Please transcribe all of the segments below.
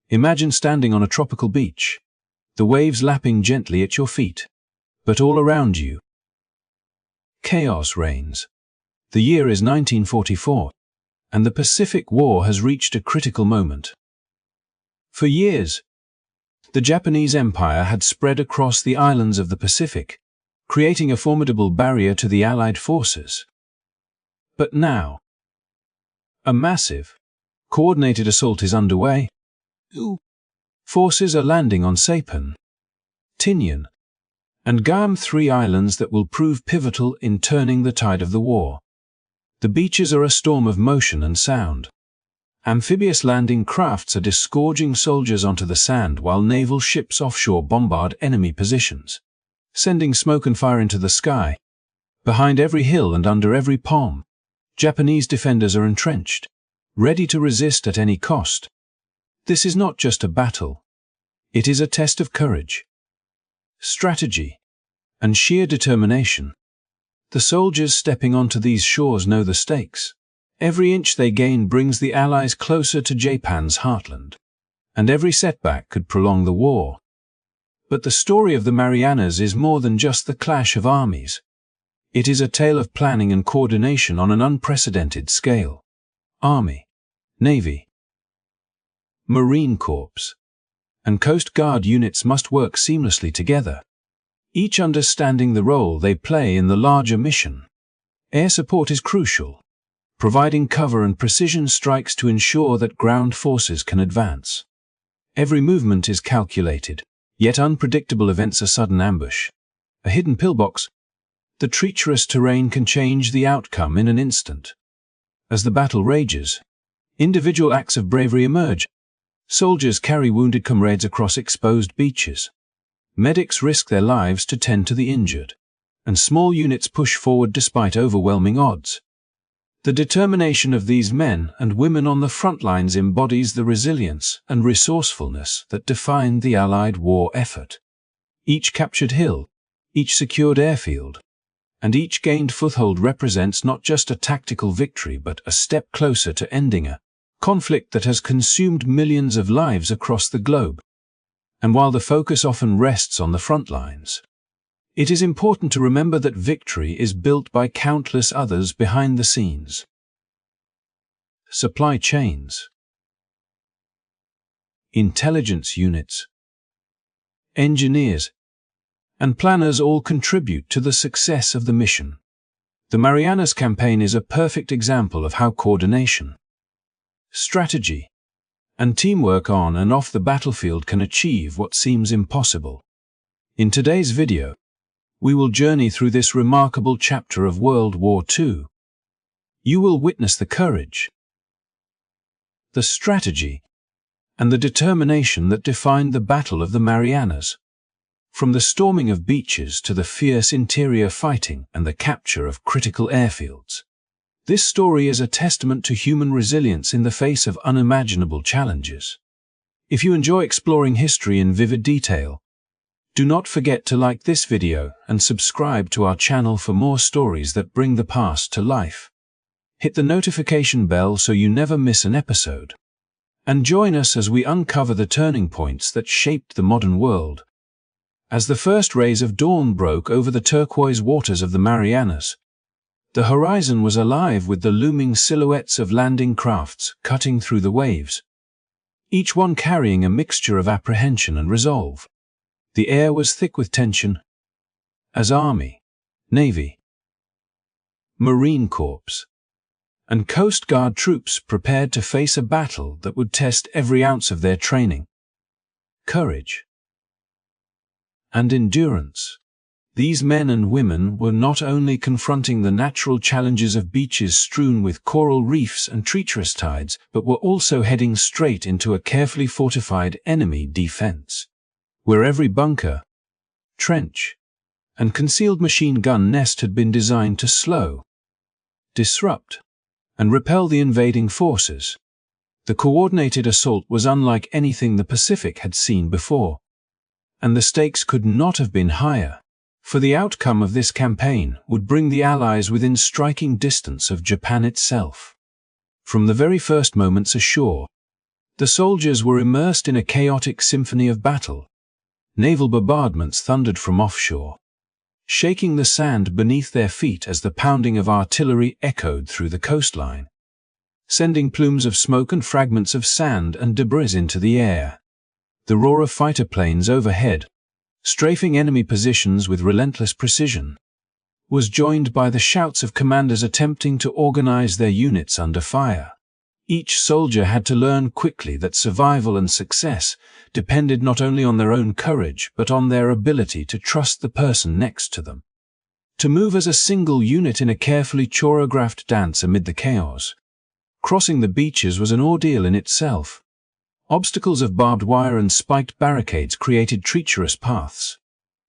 Imagine standing on a tropical beach, the waves lapping gently at your feet, but all around you, chaos reigns. The year is 1944, and the Pacific War has reached a critical moment. For years, the Japanese Empire had spread across the islands of the Pacific, creating a formidable barrier to the Allied forces. But now, a massive, coordinated assault is underway. Forces are landing on Saipan, Tinian, and Guam, 3 islands that will prove pivotal in turning the tide of the war. The beaches are a storm of motion and sound. Amphibious landing crafts are disgorging soldiers onto the sand while naval ships offshore bombard enemy positions, sending smoke and fire into the sky. Behind every hill and under every palm, Japanese defenders are entrenched, ready to resist at any cost. This is not just a battle. It is a test of courage, strategy, and sheer determination. The soldiers stepping onto these shores know the stakes. Every inch they gain brings the Allies closer to Japan's heartland, and every setback could prolong the war. But the story of the Marianas is more than just the clash of armies. It is a tale of planning and coordination on an unprecedented scale. Army, Navy, Marine Corps, and Coast Guard units must work seamlessly together, each understanding the role they play in the larger mission. Air support is crucial, providing cover and precision strikes to ensure that ground forces can advance. Every movement is calculated, yet unpredictable events are sudden ambush, a hidden pillbox. The treacherous terrain can change the outcome in an instant. As the battle rages, individual acts of bravery emerge. Soldiers carry wounded comrades across exposed beaches. Medics risk their lives to tend to the injured, and small units push forward despite overwhelming odds. The determination of these men and women on the front lines embodies the resilience and resourcefulness that defined the Allied war effort. Each captured hill, each secured airfield, and each gained foothold represents not just a tactical victory but a step closer to ending a conflict that has consumed millions of lives across the globe. And while the focus often rests on the front lines, it is important to remember that victory is built by countless others behind the scenes. Supply chains, intelligence units, engineers, and planners all contribute to the success of the mission. The Marianas Campaign is a perfect example of how coordination, strategy, and teamwork on and off the battlefield can achieve what seems impossible. In today's video, we will journey through this remarkable chapter of World War II. You will witness the courage, the strategy, and the determination that defined the Battle of the Marianas. From the storming of beaches to the fierce interior fighting and the capture of critical airfields, this story is a testament to human resilience in the face of unimaginable challenges. If you enjoy exploring history in vivid detail, do not forget to like this video and subscribe to our channel for more stories that bring the past to life. Hit the notification bell so you never miss an episode. And join us as we uncover the turning points that shaped the modern world. As the first rays of dawn broke over the turquoise waters of the Marianas, the horizon was alive with the looming silhouettes of landing crafts cutting through the waves, each one carrying a mixture of apprehension and resolve. The air was thick with tension, as Army, Navy, Marine Corps, and Coast Guard troops prepared to face a battle that would test every ounce of their training, courage, and endurance. These men and women were not only confronting the natural challenges of beaches strewn with coral reefs and treacherous tides, but were also heading straight into a carefully fortified enemy defense, where every bunker, trench, and concealed machine gun nest had been designed to slow, disrupt, and repel the invading forces. The coordinated assault was unlike anything the Pacific had seen before, and the stakes could not have been higher, for the outcome of this campaign would bring the Allies within striking distance of Japan itself. From the very first moments ashore, The soldiers were immersed in a chaotic symphony of battle. Naval bombardments thundered from offshore, shaking the sand beneath their feet as the pounding of artillery echoed through the coastline, sending plumes of smoke and fragments of sand and debris into the air. The roar of fighter planes overhead, strafing enemy positions with relentless precision, was joined by the shouts of commanders attempting to organize their units under fire. Each soldier had to learn quickly that survival and success depended not only on their own courage but on their ability to trust the person next to them. To move as a single unit in a carefully choreographed dance amid the chaos. Crossing the beaches was an ordeal in itself. Obstacles of barbed wire and spiked barricades created treacherous paths,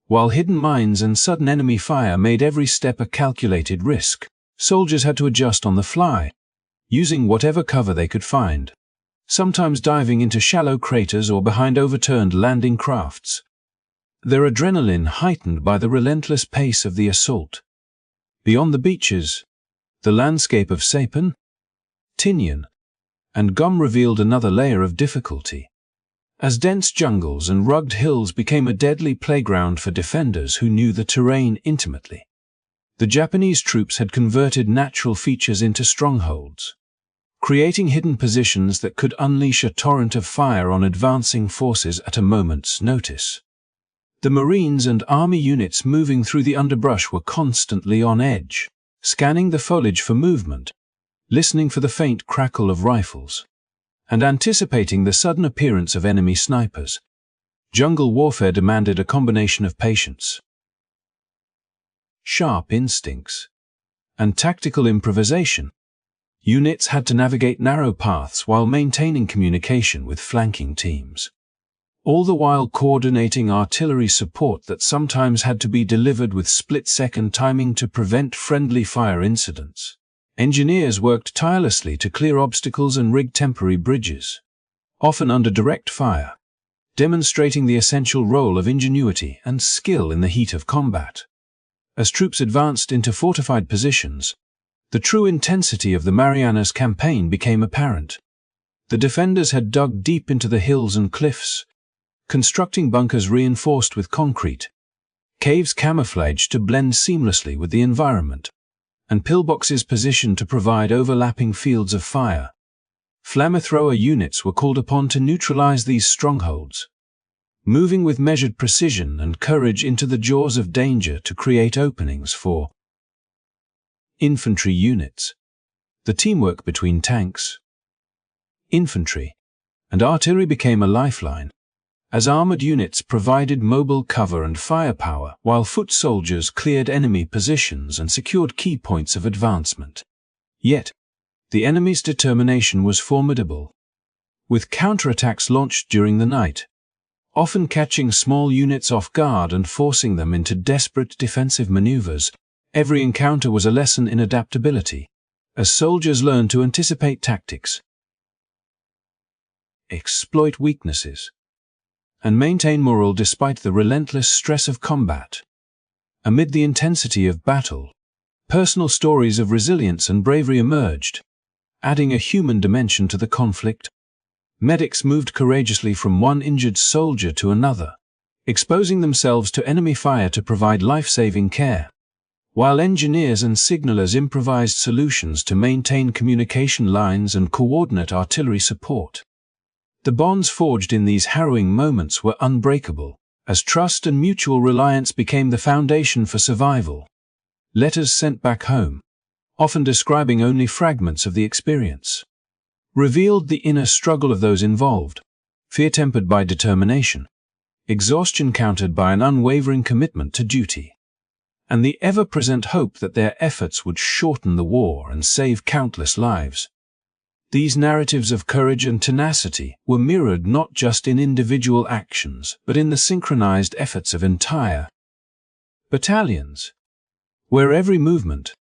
while hidden mines and sudden enemy fire made every step a calculated risk. Soldiers had to adjust on the fly, using whatever cover they could find, sometimes diving into shallow craters or behind overturned landing crafts, their adrenaline heightened by the relentless pace of the assault. Beyond the beaches, the landscape of Saipan, Tinian, and Guam revealed another layer of difficulty, as dense jungles and rugged hills became a deadly playground for defenders who knew the terrain intimately. The Japanese troops had converted natural features into strongholds, creating hidden positions that could unleash a torrent of fire on advancing forces at a moment's notice. The Marines and Army units moving through the underbrush were constantly on edge, scanning the foliage for movement, listening for the faint crackle of rifles, and anticipating the sudden appearance of enemy snipers. Jungle warfare demanded a combination of patience, sharp instincts, and tactical improvisation. Units had to navigate narrow paths while maintaining communication with flanking teams, all the while coordinating artillery support that sometimes had to be delivered with split-second timing to prevent friendly fire incidents. Engineers worked tirelessly to clear obstacles and rig temporary bridges, often under direct fire, demonstrating the essential role of ingenuity and skill in the heat of combat. As troops advanced into fortified positions, the true intensity of the Marianas Campaign became apparent. The defenders had dug deep into the hills and cliffs, constructing bunkers reinforced with concrete, caves camouflaged to blend seamlessly with the environment, and pillboxes positioned to provide overlapping fields of fire. Flamethrower units were called upon to neutralize these strongholds, moving with measured precision and courage into the jaws of danger to create openings for infantry units. The teamwork between tanks, infantry, and artillery became a lifeline, as armored units provided mobile cover and firepower while foot soldiers cleared enemy positions and secured key points of advancement. Yet, the enemy's determination was formidable, with counterattacks launched during the night, often catching small units off guard and forcing them into desperate defensive maneuvers. Every encounter was a lesson in adaptability, as soldiers learned to anticipate tactics, exploit weaknesses, and maintain morale despite the relentless stress of combat. Amid the intensity of battle, personal stories of resilience and bravery emerged, adding a human dimension to the conflict. Medics moved courageously from one injured soldier to another, exposing themselves to enemy fire to provide life-saving care, while engineers and signalers improvised solutions to maintain communication lines and coordinate artillery support. The bonds forged in these harrowing moments were unbreakable, as trust and mutual reliance became the foundation for survival. Letters sent back home, often describing only fragments of the experience, revealed the inner struggle of those involved, fear tempered by determination, exhaustion countered by an unwavering commitment to duty, and the ever-present hope that their efforts would shorten the war and save countless lives. These narratives of courage and tenacity were mirrored not just in individual actions but in the synchronized efforts of entire battalions, where every movement,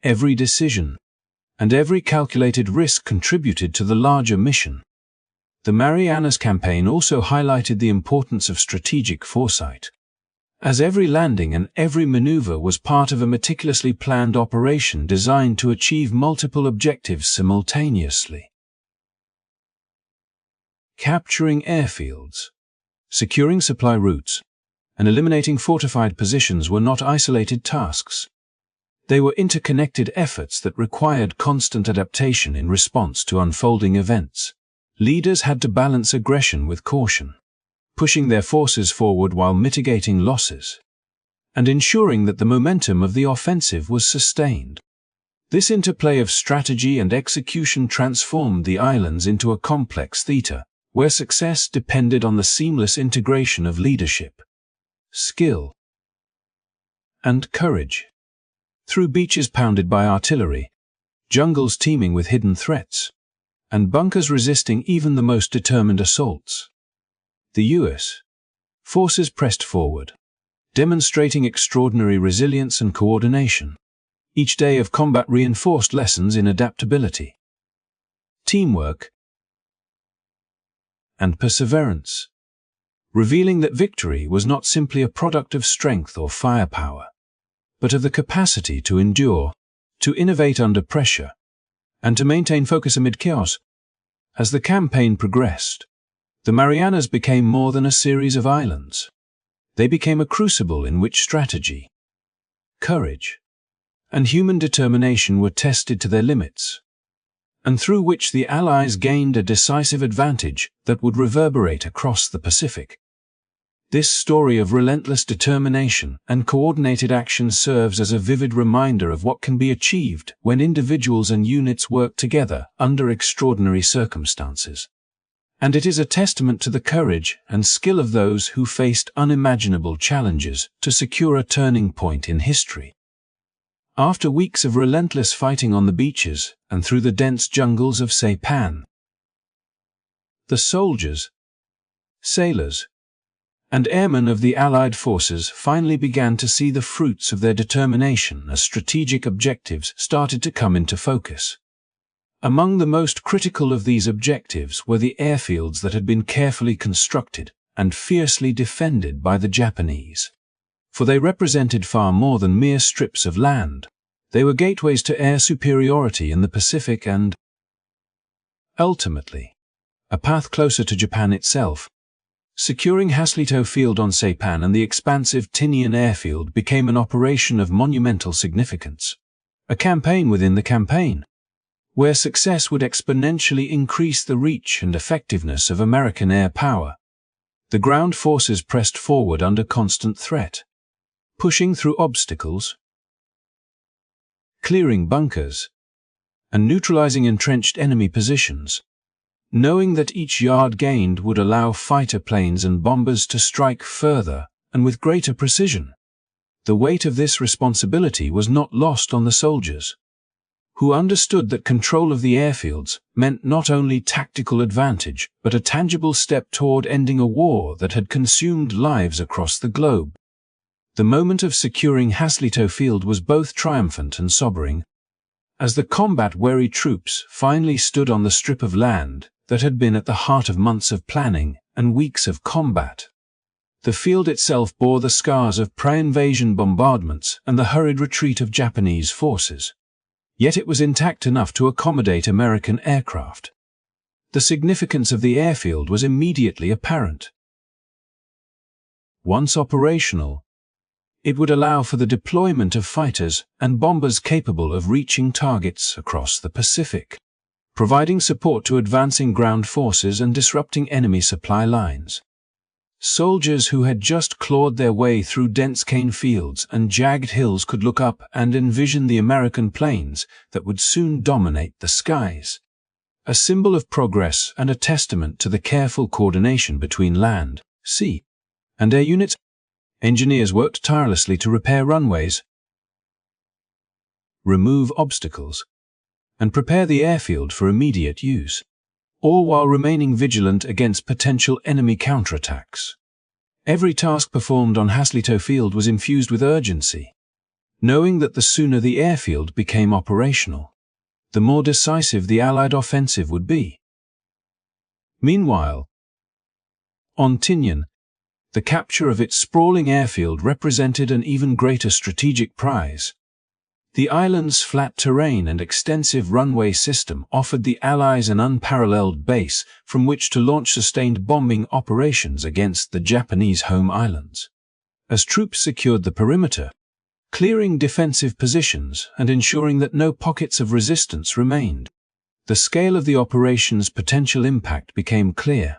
every decision, and every calculated risk contributed to the larger mission. The Marianas Campaign also highlighted the importance of strategic foresight, as every landing and every maneuver was part of a meticulously planned operation designed to achieve multiple objectives simultaneously. capturing airfields, securing supply routes, and eliminating fortified positions were not isolated tasks. They were interconnected efforts that required constant adaptation in response to unfolding events. Leaders had to balance aggression with caution, pushing their forces forward while mitigating losses, and ensuring that the momentum of the offensive was sustained. This interplay of strategy and execution transformed the islands into a complex theater, where success depended on the seamless integration of leadership, skill, and courage. Through beaches pounded by artillery, jungles teeming with hidden threats, and bunkers resisting even the most determined assaults, the U.S. forces pressed forward, demonstrating extraordinary resilience and coordination. Each day of combat reinforced lessons in adaptability, teamwork, and perseverance, revealing that victory was not simply a product of strength or firepower, but of the capacity to endure, to innovate under pressure, and to maintain focus amid chaos. As the campaign progressed, the Marianas became more than a series of islands. They became a crucible in which strategy, courage, and human determination were tested to their limits, and through which the Allies gained a decisive advantage that would reverberate across the Pacific. This story of relentless determination and coordinated action serves as a vivid reminder of what can be achieved when individuals and units work together under extraordinary circumstances. And it is a testament to the courage and skill of those who faced unimaginable challenges to secure a turning point in history. After weeks of relentless fighting on the beaches and through the dense jungles of Saipan, the soldiers, sailors, and airmen of the Allied forces finally began to see the fruits of their determination as strategic objectives started to come into focus. Among the most critical of these objectives were the airfields that had been carefully constructed and fiercely defended by the Japanese. For they represented far more than mere strips of land. They were gateways to air superiority in the Pacific and, ultimately, a path closer to Japan itself. Securing Haslito Field on Saipan and the expansive Tinian airfield became an operation of monumental significance. A campaign within the campaign, where success would exponentially increase the reach and effectiveness of American air power. The ground forces pressed forward under constant threat, pushing through obstacles, clearing bunkers, and neutralizing entrenched enemy positions, knowing that each yard gained would allow fighter planes and bombers to strike further and with greater precision. The weight of this responsibility was not lost on the soldiers, who understood that control of the airfields meant not only tactical advantage but a tangible step toward ending a war that had consumed lives across the globe. The moment of securing Haslito Field was both triumphant and sobering, as the combat-weary troops finally stood on the strip of land that had been at the heart of months of planning and weeks of combat. The field itself bore the scars of pre-invasion bombardments and the hurried retreat of Japanese forces. Yet it was intact enough to accommodate American aircraft. The significance of the airfield was immediately apparent. Once operational, it would allow for the deployment of fighters and bombers capable of reaching targets across the Pacific, providing support to advancing ground forces and disrupting enemy supply lines. Soldiers who had just clawed their way through dense cane fields and jagged hills could look up and envision the American planes that would soon dominate the skies. A symbol of progress and a testament to the careful coordination between land, sea, and air units. Engineers worked tirelessly to repair runways, remove obstacles, and prepare the airfield for immediate use, all while remaining vigilant against potential enemy counterattacks. Every task performed on Haslito Field was infused with urgency, knowing that the sooner the airfield became operational, the more decisive the Allied offensive would be. Meanwhile, on Tinian, the capture of its sprawling airfield represented an even greater strategic prize. The island's flat terrain and extensive runway system offered the Allies an unparalleled base from which to launch sustained bombing operations against the Japanese home islands. As troops secured the perimeter, clearing defensive positions and ensuring that no pockets of resistance remained, the scale of the operation's potential impact became clear.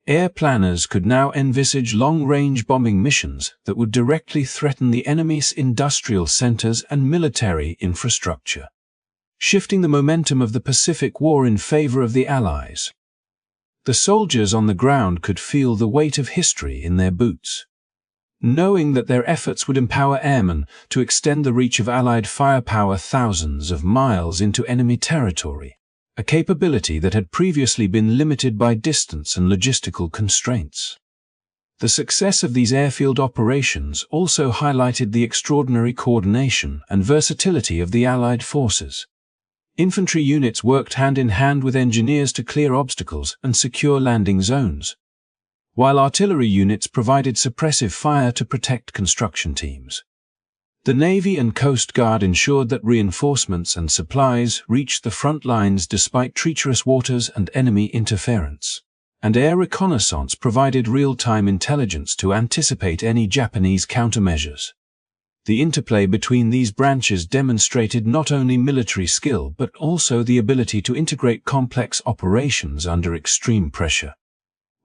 Air planners could now envisage long-range bombing missions that would directly threaten the enemy's industrial centers and military infrastructure, shifting the momentum of the Pacific War in favor of the Allies. The soldiers on the ground could feel the weight of history in their boots, knowing that their efforts would empower airmen to extend the reach of Allied firepower thousands of miles into enemy territory, a capability that had previously been limited by distance and logistical constraints. The success of these airfield operations also highlighted the extraordinary coordination and versatility of the Allied forces. Infantry units worked hand in hand with engineers to clear obstacles and secure landing zones, while artillery units provided suppressive fire to protect construction teams. The Navy and Coast Guard ensured that reinforcements and supplies reached the front lines despite treacherous waters and enemy interference, and air reconnaissance provided real-time intelligence to anticipate any Japanese countermeasures. The interplay between these branches demonstrated not only military skill but also the ability to integrate complex operations under extreme pressure,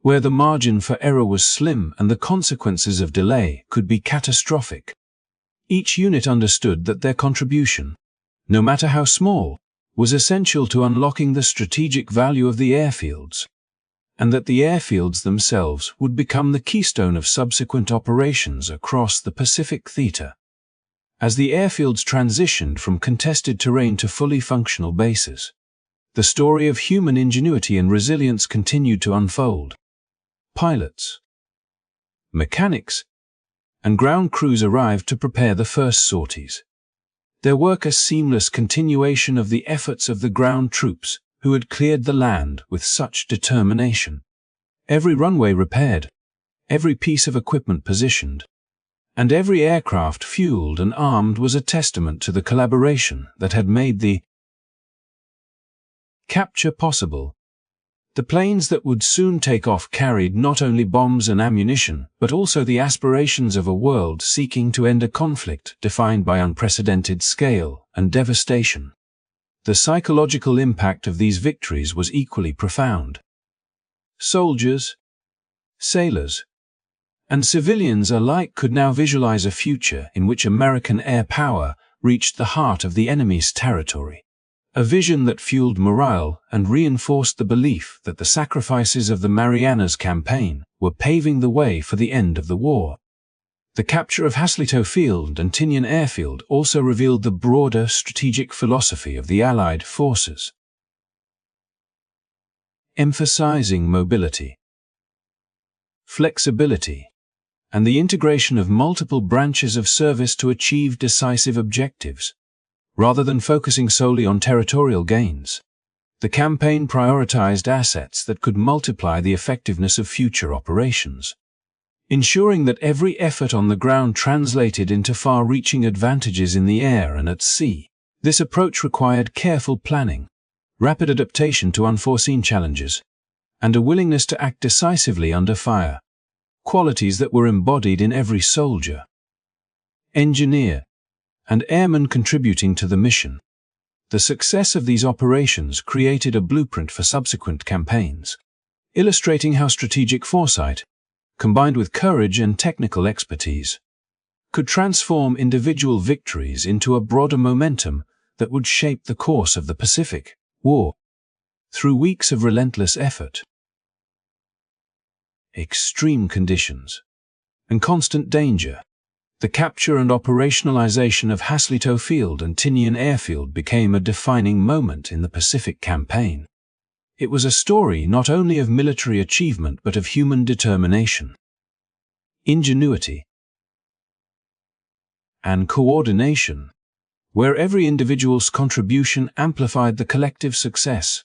where the margin for error was slim and the consequences of delay could be catastrophic. Each unit understood that their contribution, no matter how small, was essential to unlocking the strategic value of the airfields, and that the airfields themselves would become the keystone of subsequent operations across the Pacific theater. As the airfields transitioned from contested terrain to fully functional bases, the story of human ingenuity and resilience continued to unfold. Pilots, mechanics, and ground crews arrived to prepare the first sorties, their work a seamless continuation of the efforts of the ground troops who had cleared the land with such determination. Every runway repaired, every piece of equipment positioned, and every aircraft fueled and armed was a testament to the collaboration that had made the capture possible. The planes that would soon take off carried not only bombs and ammunition, but also the aspirations of a world seeking to end a conflict defined by unprecedented scale and devastation. The psychological impact of these victories was equally profound. Soldiers, sailors, and civilians alike could now visualize a future in which American air power reached the heart of the enemy's territory. A vision that fueled morale and reinforced the belief that the sacrifices of the Marianas Campaign were paving the way for the end of the war. The capture of Haslito Field and Tinian Airfield also revealed the broader strategic philosophy of the Allied forces, emphasizing mobility, flexibility, and the integration of multiple branches of service to achieve decisive objectives. Rather than focusing solely on territorial gains, the campaign prioritized assets that could multiply the effectiveness of future operations, ensuring that every effort on the ground translated into far-reaching advantages in the air and at sea. This approach required careful planning, rapid adaptation to unforeseen challenges, and a willingness to act decisively under fire, qualities that were embodied in every soldier, engineer, and airmen contributing to the mission. The success of these operations created a blueprint for subsequent campaigns, illustrating how strategic foresight, combined with courage and technical expertise, could transform individual victories into a broader momentum that would shape the course of the Pacific War. Through weeks of relentless effort, extreme conditions, and constant danger, the capture and operationalization of Haslito Field and Tinian Airfield became a defining moment in the Pacific Campaign. It was a story not only of military achievement but of human determination, ingenuity, and coordination, where every individual's contribution amplified the collective success.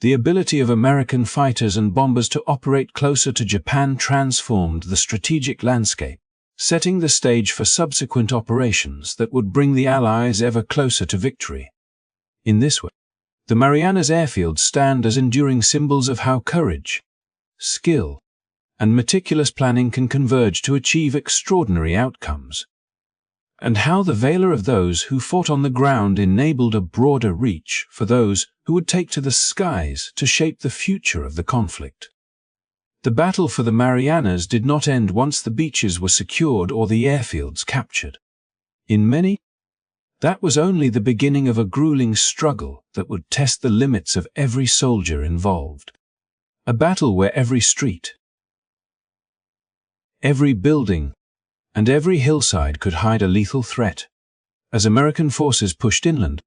The ability of American fighters and bombers to operate closer to Japan transformed the strategic landscape, setting the stage for subsequent operations that would bring the Allies ever closer to victory. In this way, the Marianas airfields stand as enduring symbols of how courage, skill, and meticulous planning can converge to achieve extraordinary outcomes, and how the valor of those who fought on the ground enabled a broader reach for those who would take to the skies to shape the future of the conflict. The battle for the Marianas did not end once the beaches were secured or the airfields captured. In many, that was only the beginning of a grueling struggle that would test the limits of every soldier involved. A battle where every street, every building, and every hillside could hide a lethal threat. As American forces pushed inland,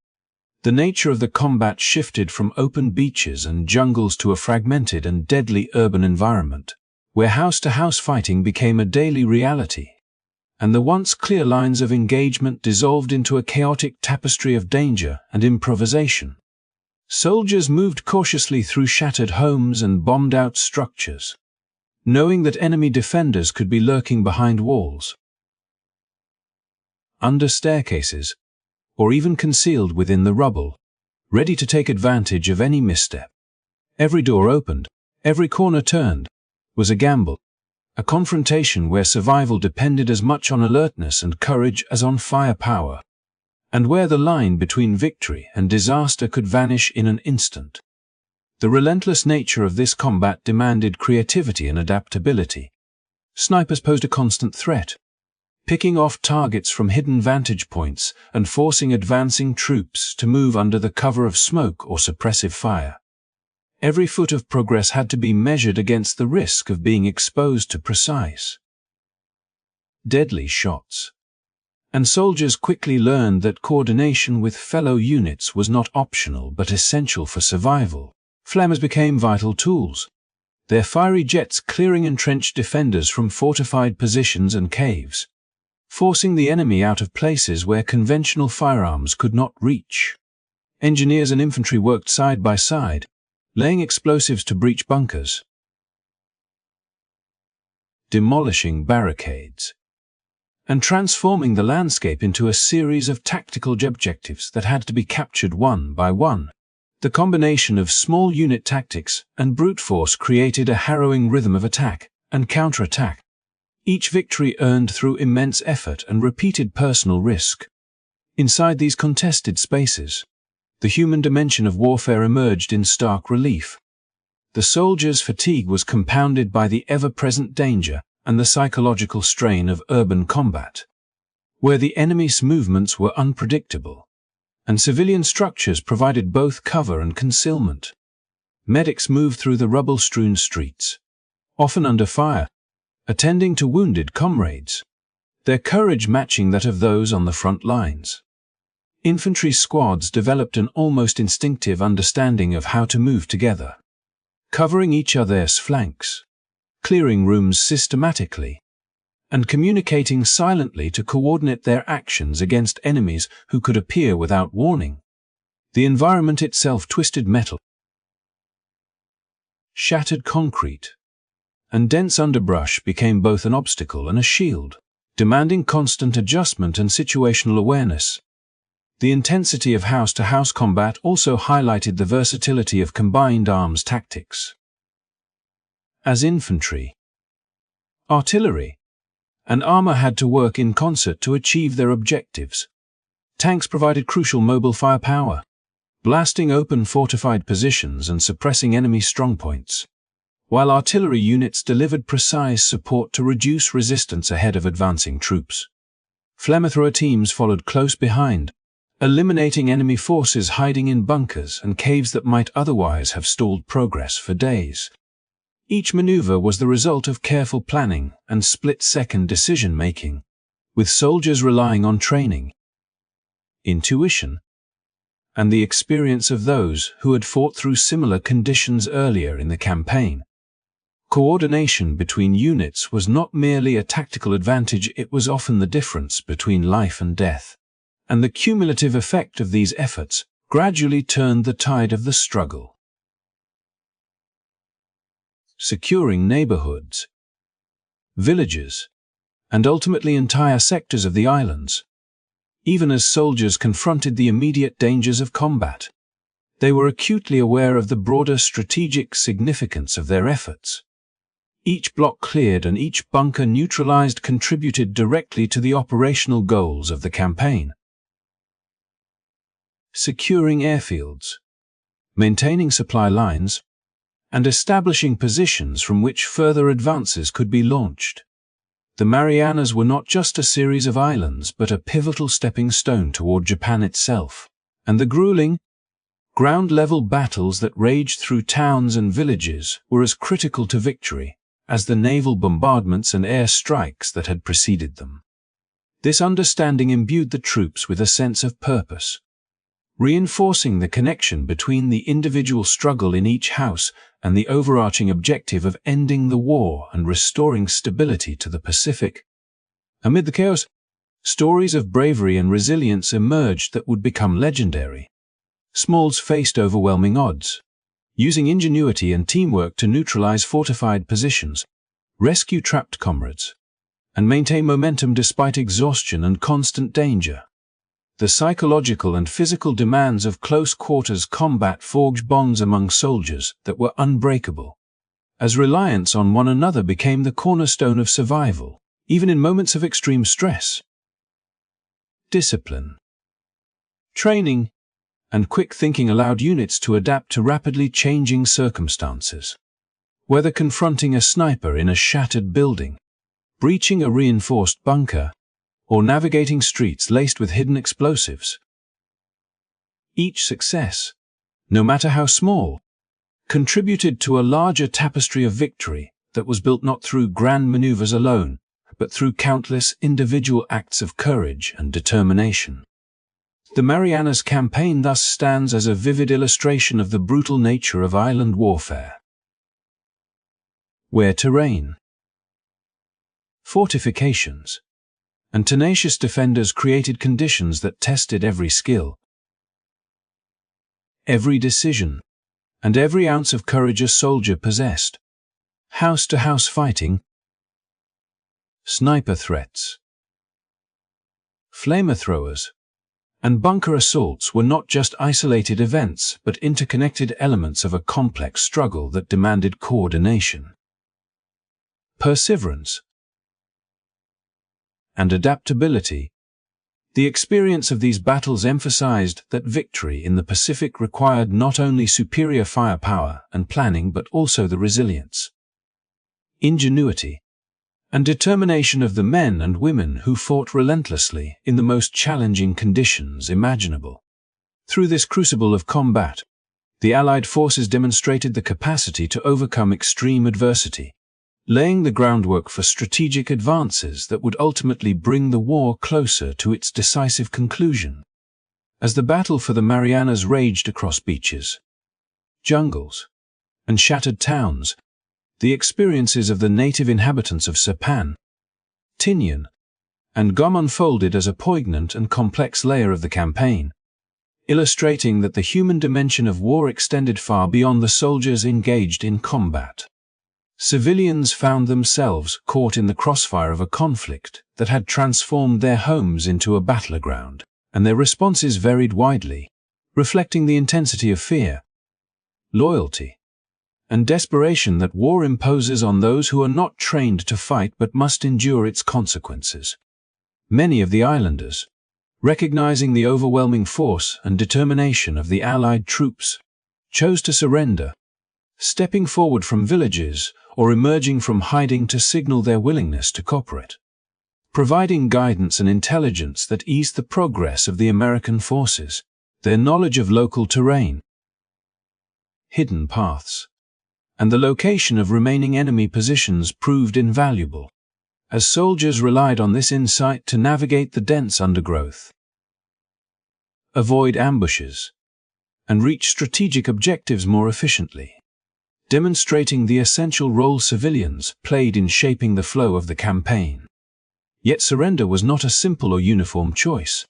the nature of the combat shifted from open beaches and jungles to a fragmented and deadly urban environment, where house-to-house fighting became a daily reality, and the once clear lines of engagement dissolved into a chaotic tapestry of danger and improvisation. Soldiers moved cautiously through shattered homes and bombed-out structures, knowing that enemy defenders could be lurking behind walls, under staircases, or even concealed within the rubble, ready to take advantage of any misstep. Every door opened, every corner turned, was a gamble, a confrontation where survival depended as much on alertness and courage as on firepower, and where the line between victory and disaster could vanish in an instant. The relentless nature of this combat demanded creativity and adaptability. Snipers posed a constant threat, picking off targets from hidden vantage points and forcing advancing troops to move under the cover of smoke or suppressive fire. Every foot of progress had to be measured against the risk of being exposed to precise, deadly shots. And soldiers quickly learned that coordination with fellow units was not optional but essential for survival. Flammers became vital tools, their fiery jets clearing entrenched defenders from fortified positions and caves, forcing the enemy out of places where conventional firearms could not reach. Engineers and infantry worked side by side, laying explosives to breach bunkers, demolishing barricades, and transforming the landscape into a series of tactical objectives that had to be captured one by one. The combination of small unit tactics and brute force created a harrowing rhythm of attack and counterattack, each victory earned through immense effort and repeated personal risk. Inside these contested spaces, the human dimension of warfare emerged in stark relief. The soldiers' fatigue was compounded by the ever-present danger and the psychological strain of urban combat, where the enemy's movements were unpredictable, and civilian structures provided both cover and concealment. Medics moved through the rubble-strewn streets, often under fire, attending to wounded comrades, their courage matching that of those on the front lines. Infantry squads developed an almost instinctive understanding of how to move together, covering each other's flanks, clearing rooms systematically, and communicating silently to coordinate their actions against enemies who could appear without warning. The environment itself, twisted metal, shattered concrete, and dense underbrush, became both an obstacle and a shield, demanding constant adjustment and situational awareness. The intensity of house-to-house combat also highlighted the versatility of combined arms tactics. As infantry, artillery, and armor had to work in concert to achieve their objectives. Tanks provided crucial mobile firepower, blasting open fortified positions and suppressing enemy strongpoints, while artillery units delivered precise support to reduce resistance ahead of advancing troops. Flamethrower teams followed close behind, eliminating enemy forces hiding in bunkers and caves that might otherwise have stalled progress for days. Each maneuver was the result of careful planning and split-second decision-making, with soldiers relying on training, intuition, and the experience of those who had fought through similar conditions earlier in the campaign. Coordination between units was not merely a tactical advantage, it was often the difference between life and death, and the cumulative effect of these efforts gradually turned the tide of the struggle. Securing neighborhoods, villages, and ultimately entire sectors of the islands. Even as soldiers confronted the immediate dangers of combat, they were acutely aware of the broader strategic significance of their efforts. Each block cleared and each bunker neutralized contributed directly to the operational goals of the campaign. Securing airfields, maintaining supply lines, and establishing positions from which further advances could be launched. The Marianas were not just a series of islands but a pivotal stepping stone toward Japan itself, and the grueling, ground-level battles that raged through towns and villages were as critical to victory as the naval bombardments and air strikes that had preceded them. This understanding imbued the troops with a sense of purpose, reinforcing the connection between the individual struggle in each house and the overarching objective of ending the war and restoring stability to the Pacific. Amid the chaos, stories of bravery and resilience emerged that would become legendary. Smalls faced overwhelming odds, using ingenuity and teamwork to neutralize fortified positions, rescue trapped comrades, and maintain momentum despite exhaustion and constant danger. The psychological and physical demands of close-quarters combat forged bonds among soldiers that were unbreakable, as reliance on one another became the cornerstone of survival, even in moments of extreme stress. Discipline, training, and quick thinking allowed units to adapt to rapidly changing circumstances. Whether confronting a sniper in a shattered building, breaching a reinforced bunker, or navigating streets laced with hidden explosives, each success, no matter how small, contributed to a larger tapestry of victory that was built not through grand maneuvers alone, but through countless individual acts of courage and determination. The Marianas Campaign thus stands as a vivid illustration of the brutal nature of island warfare, where terrain, fortifications, and tenacious defenders created conditions that tested every skill, every decision, and every ounce of courage a soldier possessed. House-to-house fighting, sniper threats, flamethrowers, and bunker assaults were not just isolated events but interconnected elements of a complex struggle that demanded coordination, perseverance, and adaptability. The experience of these battles emphasized that victory in the Pacific required not only superior firepower and planning but also the resilience, ingenuity, and determination of the men and women who fought relentlessly in the most challenging conditions imaginable. Through this crucible of combat, the Allied forces demonstrated the capacity to overcome extreme adversity, laying the groundwork for strategic advances that would ultimately bring the war closer to its decisive conclusion. As the battle for the Marianas raged across beaches, jungles, and shattered towns, the experiences of the native inhabitants of Saipan, Tinian, and Guam unfolded as a poignant and complex layer of the campaign, illustrating that the human dimension of war extended far beyond the soldiers engaged in combat. Civilians found themselves caught in the crossfire of a conflict that had transformed their homes into a battleground, and their responses varied widely, reflecting the intensity of fear, loyalty, and desperation that war imposes on those who are not trained to fight but must endure its consequences. Many of the islanders, recognizing the overwhelming force and determination of the Allied troops, chose to surrender, stepping forward from villages or emerging from hiding to signal their willingness to cooperate, providing guidance and intelligence that eased the progress of the American forces. Their knowledge of local terrain, hidden paths, and the location of remaining enemy positions proved invaluable, as soldiers relied on this insight to navigate the dense undergrowth, avoid ambushes, and reach strategic objectives more efficiently, demonstrating the essential role civilians played in shaping the flow of the campaign. Yet surrender was not a simple or uniform choice,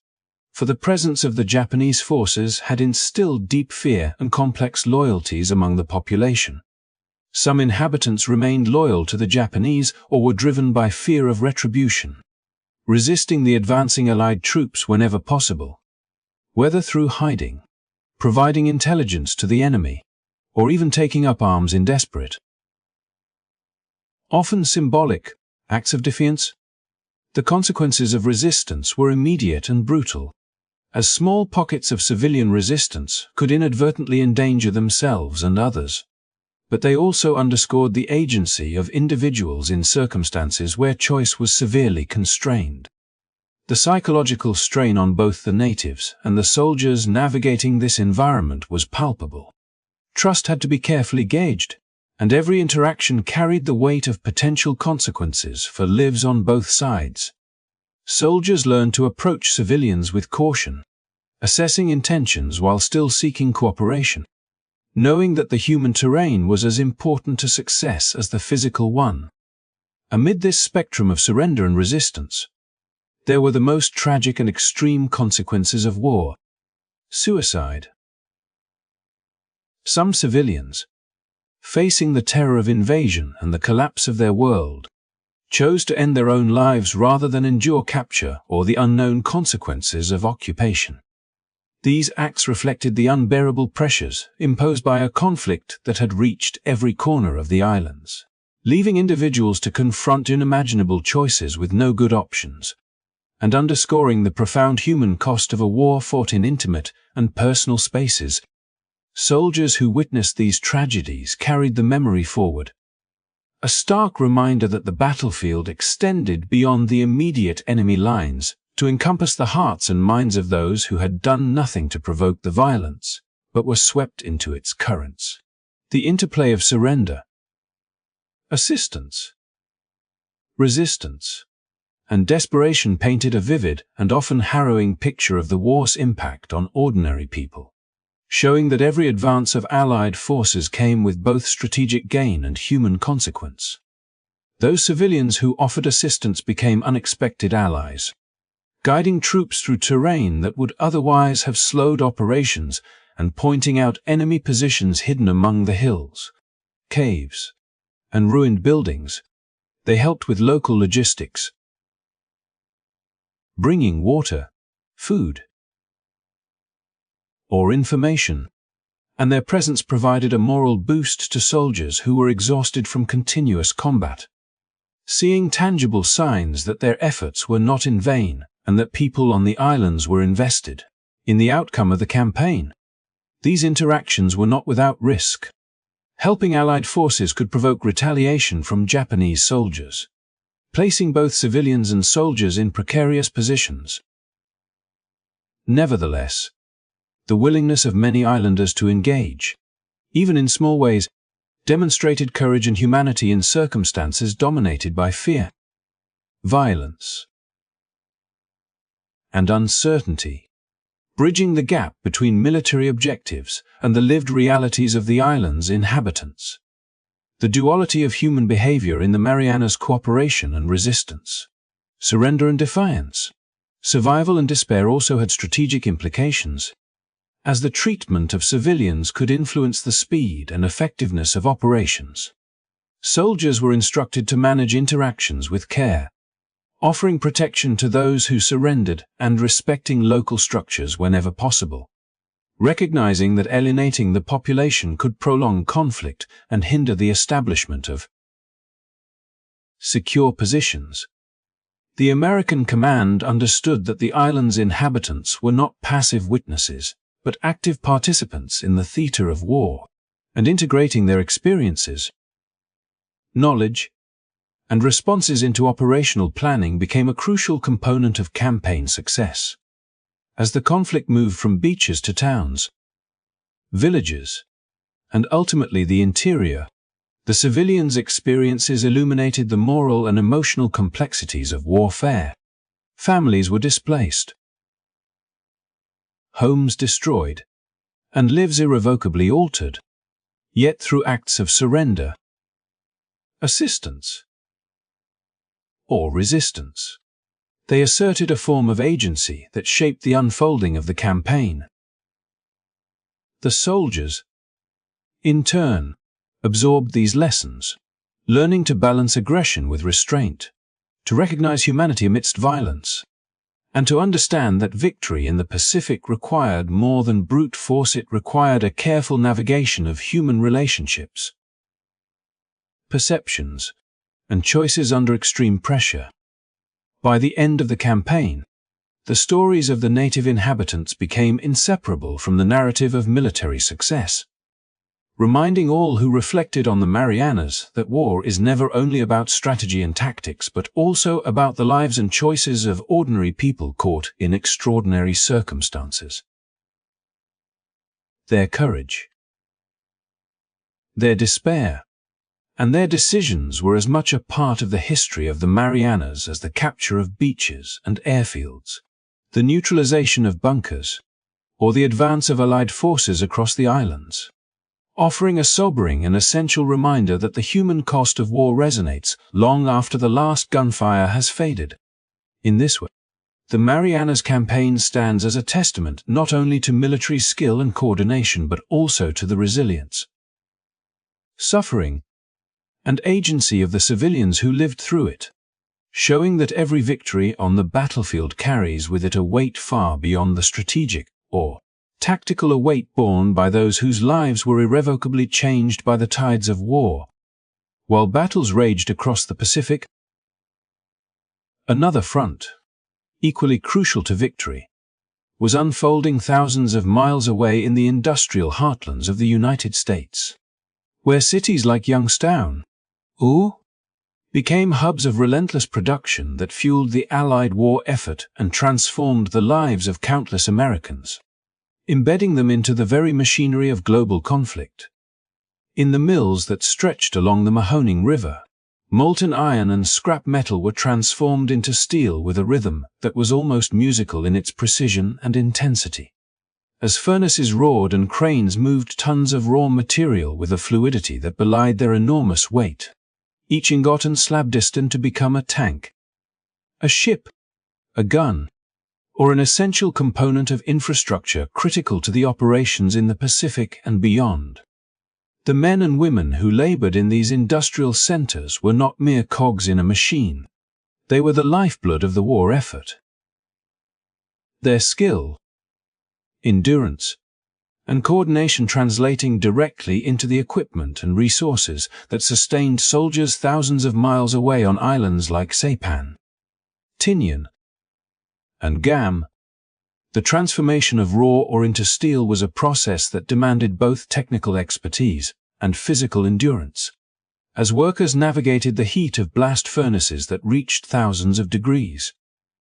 for the presence of the Japanese forces had instilled deep fear and complex loyalties among the population. Some inhabitants remained loyal to the Japanese or were driven by fear of retribution, resisting the advancing Allied troops whenever possible, whether through hiding, providing intelligence to the enemy, or even taking up arms in desperate, often symbolic, acts of defiance. The consequences of resistance were immediate and brutal, as small pockets of civilian resistance could inadvertently endanger themselves and others. But they also underscored the agency of individuals in circumstances where choice was severely constrained. The psychological strain on both the natives and the soldiers navigating this environment was palpable. Trust had to be carefully gauged, and every interaction carried the weight of potential consequences for lives on both sides. Soldiers learned to approach civilians with caution, assessing intentions while still seeking cooperation, knowing that the human terrain was as important to success as the physical one. Amid this spectrum of surrender and resistance, there were the most tragic and extreme consequences of war: suicide. Some civilians, facing the terror of invasion and the collapse of their world, chose to end their own lives rather than endure capture or the unknown consequences of occupation. These acts reflected the unbearable pressures imposed by a conflict that had reached every corner of the islands, leaving individuals to confront unimaginable choices with no good options, and underscoring the profound human cost of a war fought in intimate and personal spaces. Soldiers who witnessed these tragedies carried the memory forward, a stark reminder that the battlefield extended beyond the immediate enemy lines to encompass the hearts and minds of those who had done nothing to provoke the violence, but were swept into its currents. The interplay of surrender, assistance, resistance, and desperation painted a vivid and often harrowing picture of the war's impact on ordinary people, showing that every advance of Allied forces came with both strategic gain and human consequence. Those civilians who offered assistance became unexpected allies, guiding troops through terrain that would otherwise have slowed operations and pointing out enemy positions hidden among the hills, caves, and ruined buildings. They helped with local logistics, bringing water, food, or information, and their presence provided a moral boost to soldiers who were exhausted from continuous combat. Seeing tangible signs that their efforts were not in vain and that people on the islands were invested in the outcome of the campaign, these interactions were not without risk. Helping Allied forces could provoke retaliation from Japanese soldiers, placing both civilians and soldiers in precarious positions. Nevertheless, the willingness of many islanders to engage, even in small ways, demonstrated courage and humanity in circumstances dominated by fear, violence, and uncertainty, bridging the gap between military objectives and the lived realities of the island's inhabitants. The duality of human behavior in the Marianas: cooperation and resistance, surrender and defiance, survival and despair also had strategic implications, as the treatment of civilians could influence the speed and effectiveness of operations. Soldiers were instructed to manage interactions with care, offering protection to those who surrendered and respecting local structures whenever possible, recognizing that alienating the population could prolong conflict and hinder the establishment of secure positions. The American command understood that the island's inhabitants were not passive witnesses, but active participants in the theater of war, and integrating their experiences, knowledge, and responses into operational planning became a crucial component of campaign success. As the conflict moved from beaches to towns, villages, and ultimately the interior, the civilians' experiences illuminated the moral and emotional complexities of warfare. Families were displaced, homes destroyed, and lives irrevocably altered, yet through acts of surrender, assistance, or resistance, they asserted a form of agency that shaped the unfolding of the campaign. The soldiers, in turn, absorbed these lessons, learning to balance aggression with restraint, to recognize humanity amidst violence, and to understand that victory in the Pacific required more than brute force. It required a careful navigation of human relationships, perceptions, and choices under extreme pressure. By the end of the campaign, the stories of the native inhabitants became inseparable from the narrative of military success, reminding all who reflected on the Marianas that war is never only about strategy and tactics but also about the lives and choices of ordinary people caught in extraordinary circumstances. Their courage, their despair, and their decisions were as much a part of the history of the Marianas as the capture of beaches and airfields, the neutralization of bunkers, or the advance of Allied forces across the islands, offering a sobering and essential reminder that the human cost of war resonates long after the last gunfire has faded. In this way, the Marianas Campaign stands as a testament not only to military skill and coordination but also to the resilience, suffering, and agency of the civilians who lived through it, showing that every victory on the battlefield carries with it a weight far beyond the strategic or tactical, a weight borne by those whose lives were irrevocably changed by the tides of war. While battles raged across the Pacific, another front, equally crucial to victory, was unfolding thousands of miles away in the industrial heartlands of the United States, where cities like Youngstown, became hubs of relentless production that fueled the Allied war effort and transformed the lives of countless Americans, embedding them into the very machinery of global conflict. In the mills that stretched along the Mahoning River, molten iron and scrap metal were transformed into steel with a rhythm that was almost musical in its precision and intensity. As furnaces roared and cranes moved tons of raw material with a fluidity that belied their enormous weight, each ingot and slab destined to become a tank, a ship, a gun, or an essential component of infrastructure critical to the operations in the Pacific and beyond. The men and women who labored in these industrial centers were not mere cogs in a machine. They were the lifeblood of the war effort. Their skill, endurance, and coordination translating directly into the equipment and resources that sustained soldiers thousands of miles away on islands like Saipan, Tinian, and Guam. The transformation of raw ore into steel was a process that demanded both technical expertise and physical endurance, as workers navigated the heat of blast furnaces that reached thousands of degrees,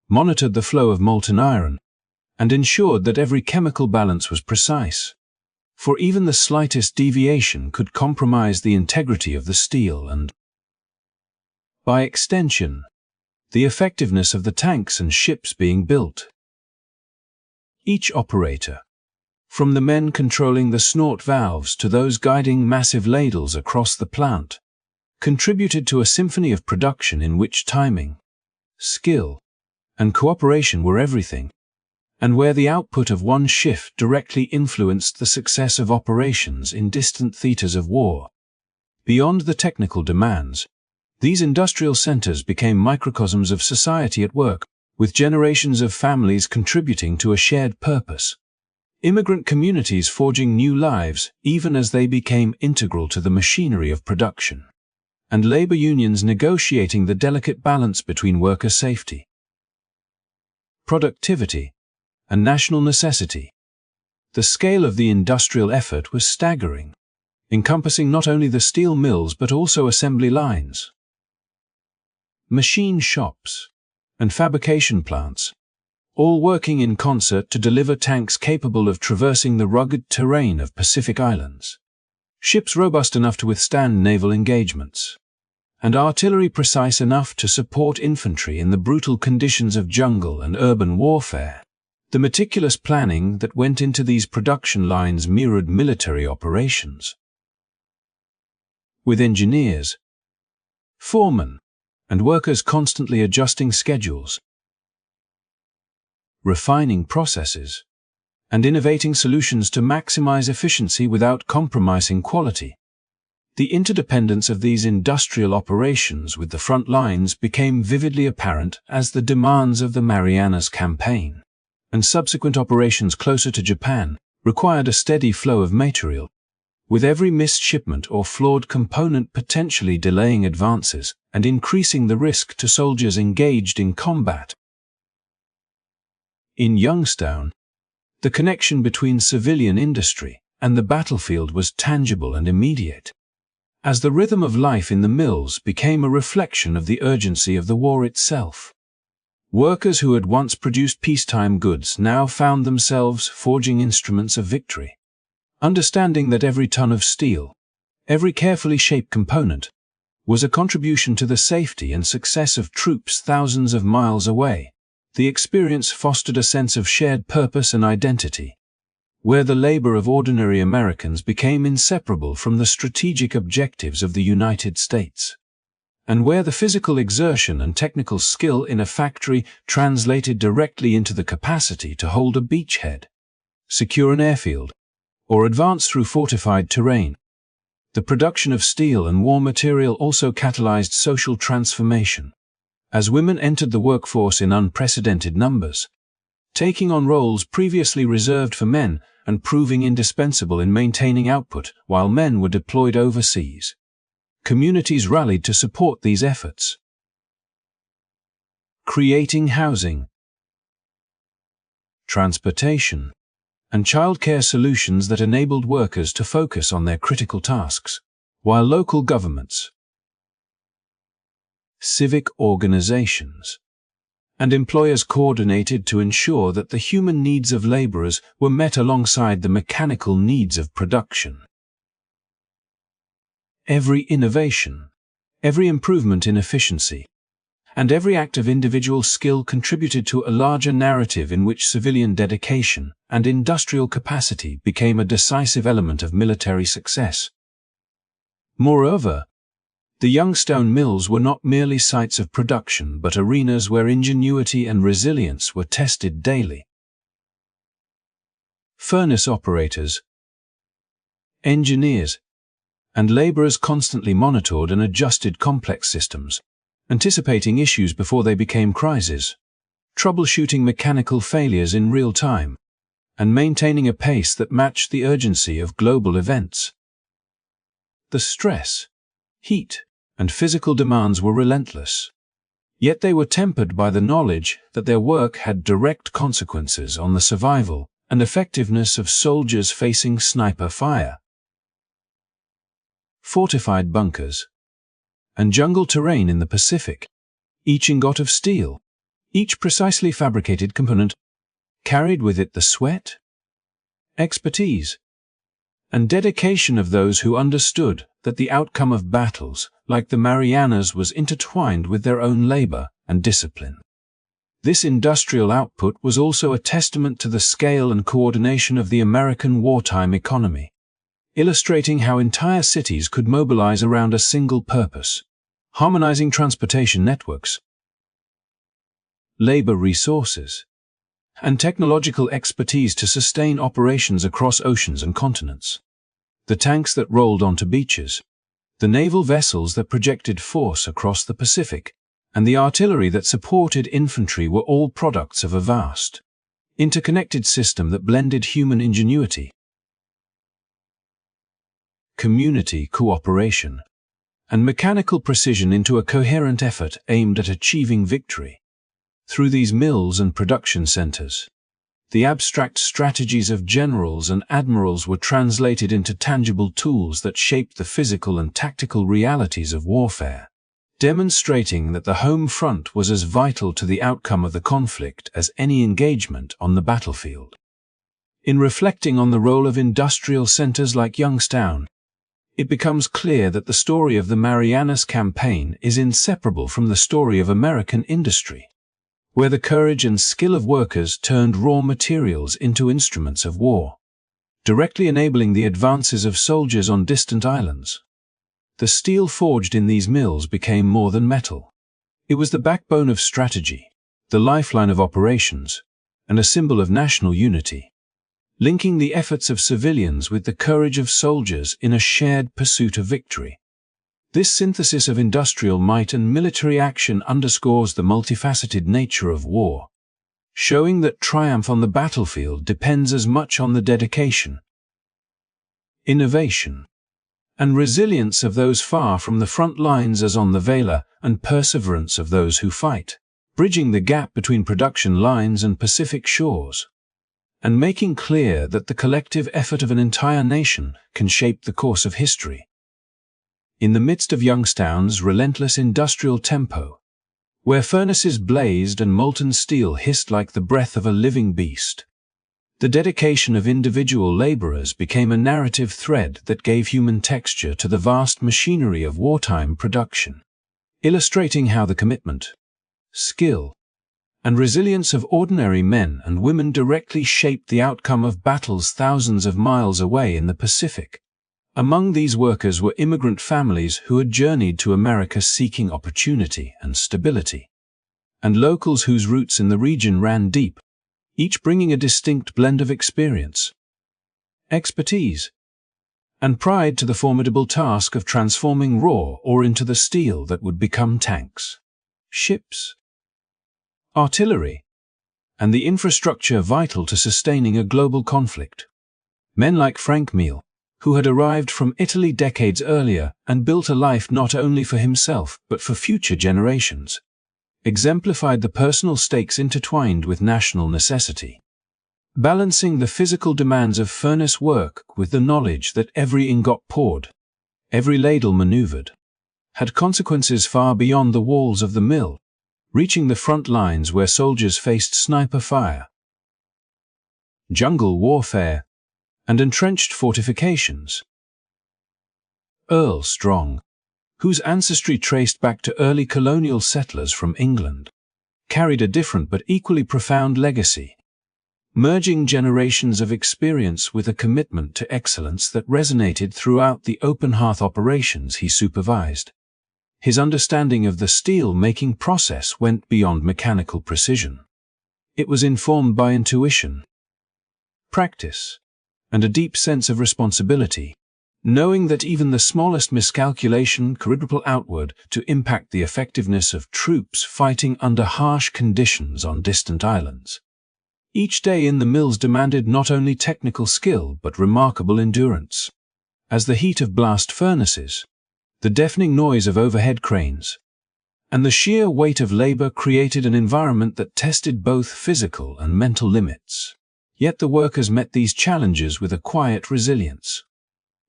monitored the flow of molten iron, and ensured that every chemical balance was precise, for even the slightest deviation could compromise the integrity of the steel and, by extension, the effectiveness of the tanks and ships being built. Each operator, from the men controlling the snort valves to those guiding massive ladles across the plant, contributed to a symphony of production in which timing, skill, and cooperation were everything, and where the output of one shift directly influenced the success of operations in distant theaters of war. Beyond the technical demands, these industrial centers became microcosms of society at work, with generations of families contributing to a shared purpose, immigrant communities forging new lives even as they became integral to the machinery of production, and labor unions negotiating the delicate balance between worker safety, productivity, and national necessity. The scale of the industrial effort was staggering, encompassing not only the steel mills but also assembly lines, machine shops, and fabrication plants, all working in concert to deliver tanks capable of traversing the rugged terrain of Pacific Islands, ships robust enough to withstand naval engagements, and artillery precise enough to support infantry in the brutal conditions of jungle and urban warfare. The meticulous planning that went into these production lines mirrored military operations, with engineers, foremen, and workers constantly adjusting schedules, refining processes, and innovating solutions to maximize efficiency without compromising quality. The interdependence of these industrial operations with the front lines became vividly apparent as the demands of the Marianas Campaign and subsequent operations closer to Japan required a steady flow of material, with every missed shipment or flawed component potentially delaying advances and increasing the risk to soldiers engaged in combat. In Youngstown, the connection between civilian industry and the battlefield was tangible and immediate, as the rhythm of life in the mills became a reflection of the urgency of the war itself. Workers who had once produced peacetime goods now found themselves forging instruments of victory, understanding that every ton of steel, every carefully shaped component, was a contribution to the safety and success of troops thousands of miles away. The experience fostered a sense of shared purpose and identity, where the labor of ordinary Americans became inseparable from the strategic objectives of the United States, and where the physical exertion and technical skill in a factory translated directly into the capacity to hold a beachhead, secure an airfield, or advance through fortified terrain. The production of steel and war material also catalyzed social transformation, as women entered the workforce in unprecedented numbers, taking on roles previously reserved for men and proving indispensable in maintaining output while men were deployed overseas. Communities rallied to support these efforts. Creating housing, transportation, and childcare solutions that enabled workers to focus on their critical tasks, while local governments, civic organizations, and employers coordinated to ensure that the human needs of laborers were met alongside the mechanical needs of production. Every innovation, every improvement in efficiency, and every act of individual skill contributed to a larger narrative in which civilian dedication and industrial capacity became a decisive element of military success. Moreover, the Youngstown mills were not merely sites of production but arenas where ingenuity and resilience were tested daily. Furnace operators, engineers, and laborers constantly monitored and adjusted complex systems, anticipating issues before they became crises, troubleshooting mechanical failures in real time, and maintaining a pace that matched the urgency of global events. The stress, heat, and physical demands were relentless, yet they were tempered by the knowledge that their work had direct consequences on the survival and effectiveness of soldiers facing sniper fire. Fortified bunkers, and jungle terrain in the Pacific, each ingot of steel, each precisely fabricated component, carried with it the sweat, expertise, and dedication of those who understood that the outcome of battles like the Marianas was intertwined with their own labor and discipline. This industrial output was also a testament to the scale and coordination of the American wartime economy, illustrating how entire cities could mobilize around a single purpose, harmonizing transportation networks, labor resources, and technological expertise to sustain operations across oceans and continents. The tanks that rolled onto beaches, the naval vessels that projected force across the Pacific, and the artillery that supported infantry were all products of a vast, interconnected system that blended human ingenuity, community cooperation, and mechanical precision into a coherent effort aimed at achieving victory. Through these mills and production centers, the abstract strategies of generals and admirals were translated into tangible tools that shaped the physical and tactical realities of warfare, demonstrating that the home front was as vital to the outcome of the conflict as any engagement on the battlefield. In reflecting on the role of industrial centers like Youngstown, it becomes clear that the story of the Marianas Campaign is inseparable from the story of American industry, where the courage and skill of workers turned raw materials into instruments of war, directly enabling the advances of soldiers on distant islands. The steel forged in these mills became more than metal. It was the backbone of strategy, the lifeline of operations, and a symbol of national unity, linking the efforts of civilians with the courage of soldiers in a shared pursuit of victory. This synthesis of industrial might and military action underscores the multifaceted nature of war, showing that triumph on the battlefield depends as much on the dedication, innovation, and resilience of those far from the front lines as on the valor and perseverance of those who fight, bridging the gap between production lines and Pacific shores, and making clear that the collective effort of an entire nation can shape the course of history. In the midst of Youngstown's relentless industrial tempo, where furnaces blazed and molten steel hissed like the breath of a living beast, the dedication of individual laborers became a narrative thread that gave human texture to the vast machinery of wartime production, illustrating how the commitment, skill, and resilience of ordinary men and women directly shaped the outcome of battles thousands of miles away in the Pacific. Among these workers were immigrant families who had journeyed to America seeking opportunity and stability, and locals whose roots in the region ran deep, each bringing a distinct blend of experience, expertise, and pride to the formidable task of transforming raw ore into the steel that would become tanks, ships, artillery, and the infrastructure vital to sustaining a global conflict. Men like Frank Meal, who had arrived from Italy decades earlier and built a life not only for himself but for future generations, exemplified the personal stakes intertwined with national necessity, balancing the physical demands of furnace work with the knowledge that every ingot poured, every ladle maneuvered, had consequences far beyond the walls of the mill, reaching the front lines where soldiers faced sniper fire, jungle warfare, and entrenched fortifications. Earl Strong, whose ancestry traced back to early colonial settlers from England, carried a different but equally profound legacy, merging generations of experience with a commitment to excellence that resonated throughout the open-hearth operations he supervised. His understanding of the steel-making process went beyond mechanical precision. It was informed by intuition, practice, and a deep sense of responsibility, knowing that even the smallest miscalculation could ripple outward to impact the effectiveness of troops fighting under harsh conditions on distant islands. Each day in the mills demanded not only technical skill but remarkable endurance, as the heat of blast furnaces, the deafening noise of overhead cranes, and the sheer weight of labor created an environment that tested both physical and mental limits. Yet the workers met these challenges with a quiet resilience.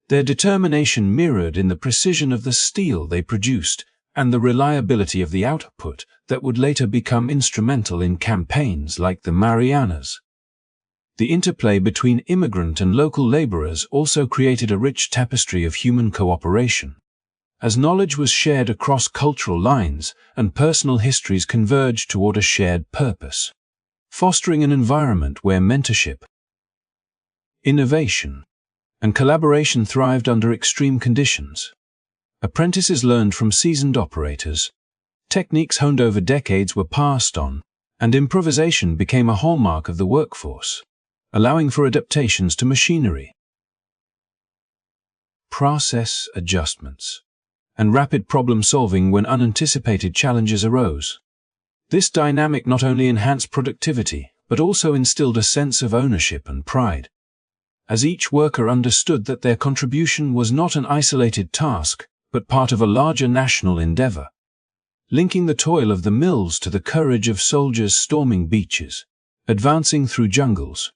Their determination mirrored in the precision of the steel they produced and the reliability of the output that would later become instrumental in campaigns like the Marianas. The interplay between immigrant and local laborers also created a rich tapestry of human cooperation, as knowledge was shared across cultural lines and personal histories converged toward a shared purpose, fostering an environment where mentorship, innovation, and collaboration thrived under extreme conditions. Apprentices learned from seasoned operators, techniques honed over decades were passed on, and improvisation became a hallmark of the workforce, allowing for adaptations to machinery, process adjustments, and rapid problem-solving when unanticipated challenges arose. This dynamic not only enhanced productivity, but also instilled a sense of ownership and pride, as each worker understood that their contribution was not an isolated task, but part of a larger national endeavor, linking the toil of the mills to the courage of soldiers storming beaches, advancing through jungles,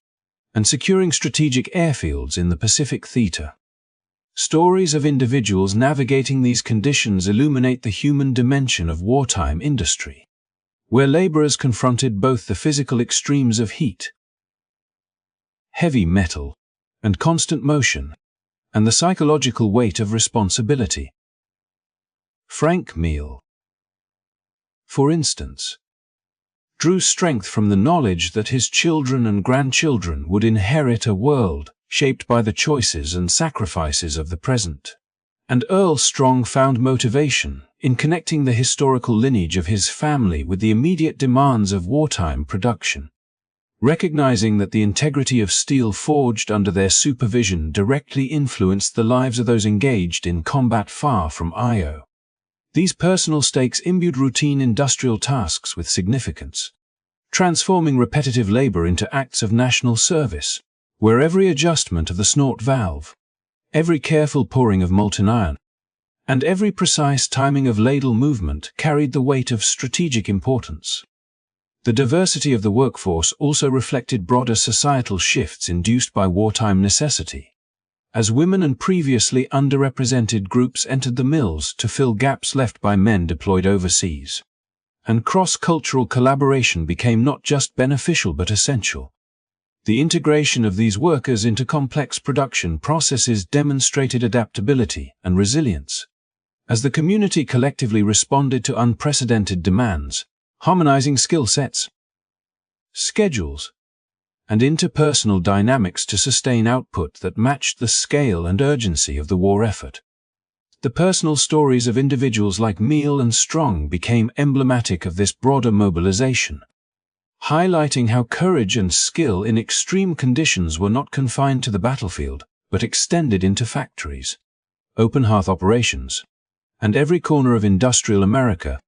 and securing strategic airfields in the Pacific theater. Stories of individuals navigating these conditions illuminate the human dimension of wartime industry, where laborers confronted both the physical extremes of heat, heavy metal, and constant motion, and the psychological weight of responsibility. Frank Meal, for instance, drew strength from the knowledge that his children and grandchildren would inherit a world shaped by the choices and sacrifices of the present. And Earl Strong found motivation in connecting the historical lineage of his family with the immediate demands of wartime production, recognizing that the integrity of steel forged under their supervision directly influenced the lives of those engaged in combat far from Io. These personal stakes imbued routine industrial tasks with significance, transforming repetitive labor into acts of national service, where every adjustment of the snort valve, every careful pouring of molten iron, and every precise timing of ladle movement carried the weight of strategic importance. The diversity of the workforce also reflected broader societal shifts induced by wartime necessity, as women and previously underrepresented groups entered the mills to fill gaps left by men deployed overseas, and cross-cultural collaboration became not just beneficial but essential. The integration of these workers into complex production processes demonstrated adaptability and resilience, as the community collectively responded to unprecedented demands, harmonizing skill sets, schedules, and interpersonal dynamics to sustain output that matched the scale and urgency of the war effort. The personal stories of individuals like Meal and Strong became emblematic of this broader mobilization, highlighting how courage and skill in extreme conditions were not confined to the battlefield, but extended into factories, open hearth operations, and every corner of industrial America,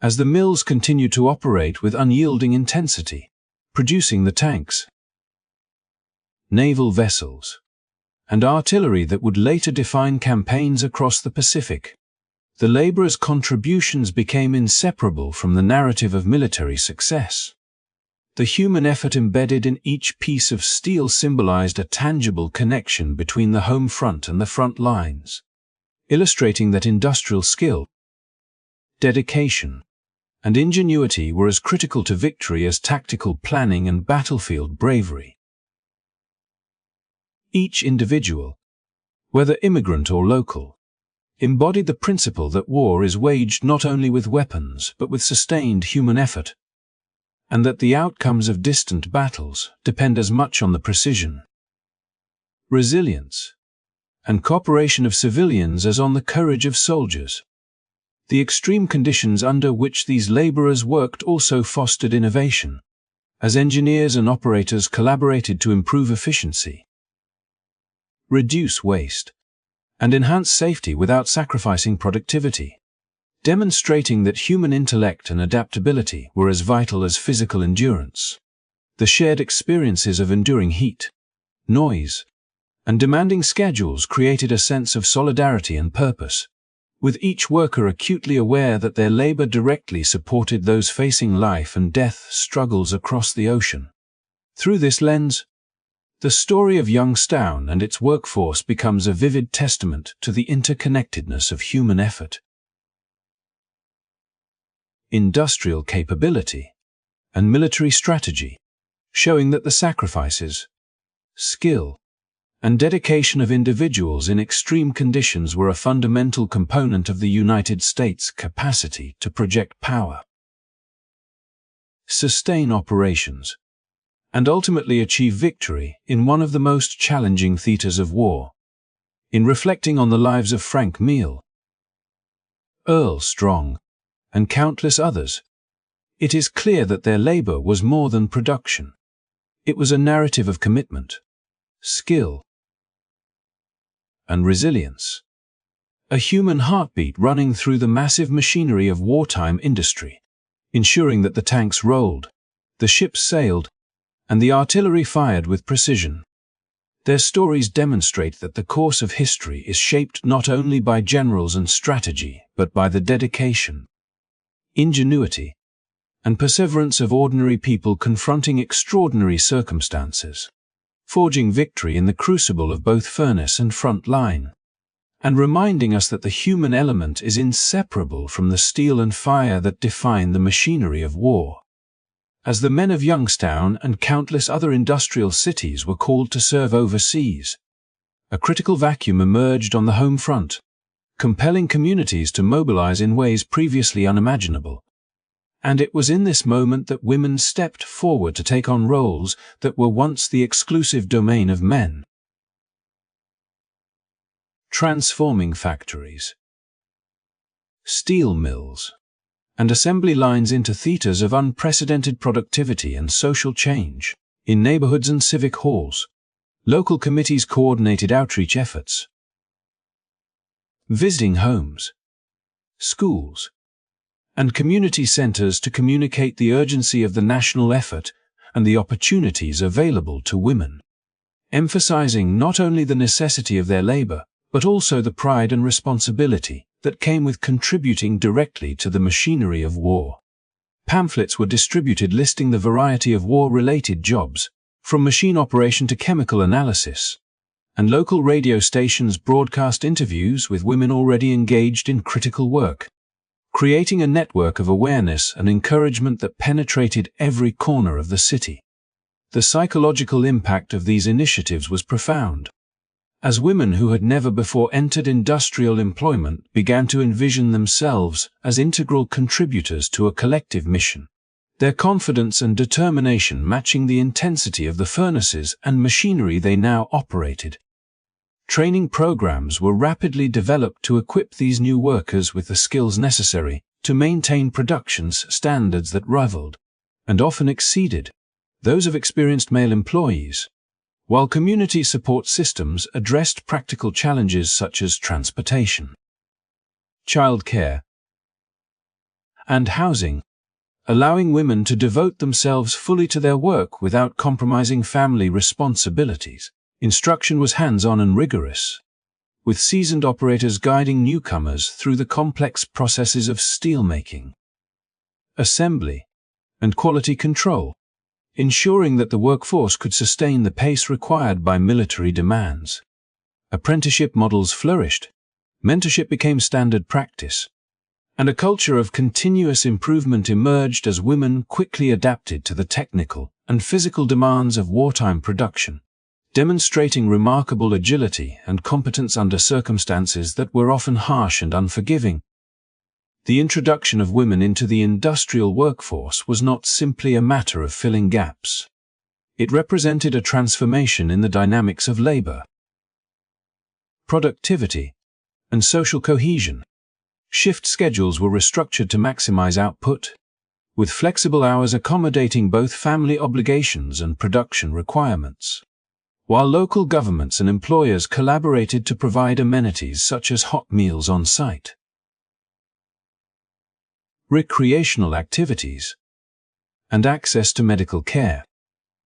as the mills continued to operate with unyielding intensity, producing the tanks, naval vessels, and artillery that would later define campaigns across the Pacific. The laborers' contributions became inseparable from the narrative of military success. The human effort embedded in each piece of steel symbolized a tangible connection between the home front and the front lines, illustrating that industrial skill, dedication, and ingenuity were as critical to victory as tactical planning and battlefield bravery. Each individual, whether immigrant or local, embodied the principle that war is waged not only with weapons but with sustained human effort, and that the outcomes of distant battles depend as much on the precision, resilience, and cooperation of civilians as on the courage of soldiers. The extreme conditions under which these laborers worked also fostered innovation, as engineers and operators collaborated to improve efficiency, reduce waste, and enhance safety without sacrificing productivity, demonstrating that human intellect and adaptability were as vital as physical endurance. The shared experiences of enduring heat, noise, and demanding schedules created a sense of solidarity and purpose, with each worker acutely aware that their labor directly supported those facing life and death struggles across the ocean. Through this lens, the story of Youngstown and its workforce becomes a vivid testament to the interconnectedness of human effort, industrial capability, and military strategy, showing that the sacrifices, skill, and dedication of individuals in extreme conditions were a fundamental component of the United States' capacity to project power, sustain operations, and ultimately achieve victory in one of the most challenging theaters of war. In reflecting on the lives of Frank Meal, Earl Strong, and countless others, it is clear that their labor was more than production. It was a narrative of commitment, skill, and resilience, a human heartbeat running through the massive machinery of wartime industry, ensuring that the tanks rolled, the ships sailed, and the artillery fired with precision. Their stories demonstrate that the course of history is shaped not only by generals and strategy, but by the dedication, ingenuity, and perseverance of ordinary people confronting extraordinary circumstances, forging victory in the crucible of both furnace and front line, and reminding us that the human element is inseparable from the steel and fire that define the machinery of war. As the men of Youngstown and countless other industrial cities were called to serve overseas, a critical vacuum emerged on the home front, compelling communities to mobilize in ways previously unimaginable. And it was in this moment that women stepped forward to take on roles that were once the exclusive domain of men. Transforming factories, steel mills, and assembly lines into theaters of unprecedented productivity and social change. In neighborhoods and civic halls, local committees coordinated outreach efforts, visiting homes, schools, and community centers to communicate the urgency of the national effort and the opportunities available to women, emphasizing not only the necessity of their labor, but also the pride and responsibility that came with contributing directly to the machinery of war. Pamphlets were distributed listing the variety of war-related jobs, from machine operation to chemical analysis, and local radio stations broadcast interviews with women already engaged in critical work, creating a network of awareness and encouragement that penetrated every corner of the city. The psychological impact of these initiatives was profound, as women who had never before entered industrial employment began to envision themselves as integral contributors to a collective mission, their confidence and determination matching the intensity of the furnaces and machinery they now operated. Training programs were rapidly developed to equip these new workers with the skills necessary to maintain production standards that rivaled, and often exceeded, those of experienced male employees, while community support systems addressed practical challenges such as transportation, childcare, and housing, allowing women to devote themselves fully to their work without compromising family responsibilities. Instruction was hands-on and rigorous, with seasoned operators guiding newcomers through the complex processes of steelmaking, assembly, and quality control, ensuring that the workforce could sustain the pace required by military demands. Apprenticeship models flourished, mentorship became standard practice, and a culture of continuous improvement emerged as women quickly adapted to the technical and physical demands of wartime production, demonstrating remarkable agility and competence under circumstances that were often harsh and unforgiving. The introduction of women into the industrial workforce was not simply a matter of filling gaps. It represented a transformation in the dynamics of labor, productivity, and social cohesion. Shift schedules were restructured to maximize output, with flexible hours accommodating both family obligations and production requirements, while local governments and employers collaborated to provide amenities such as hot meals on site, recreational activities, and access to medical care,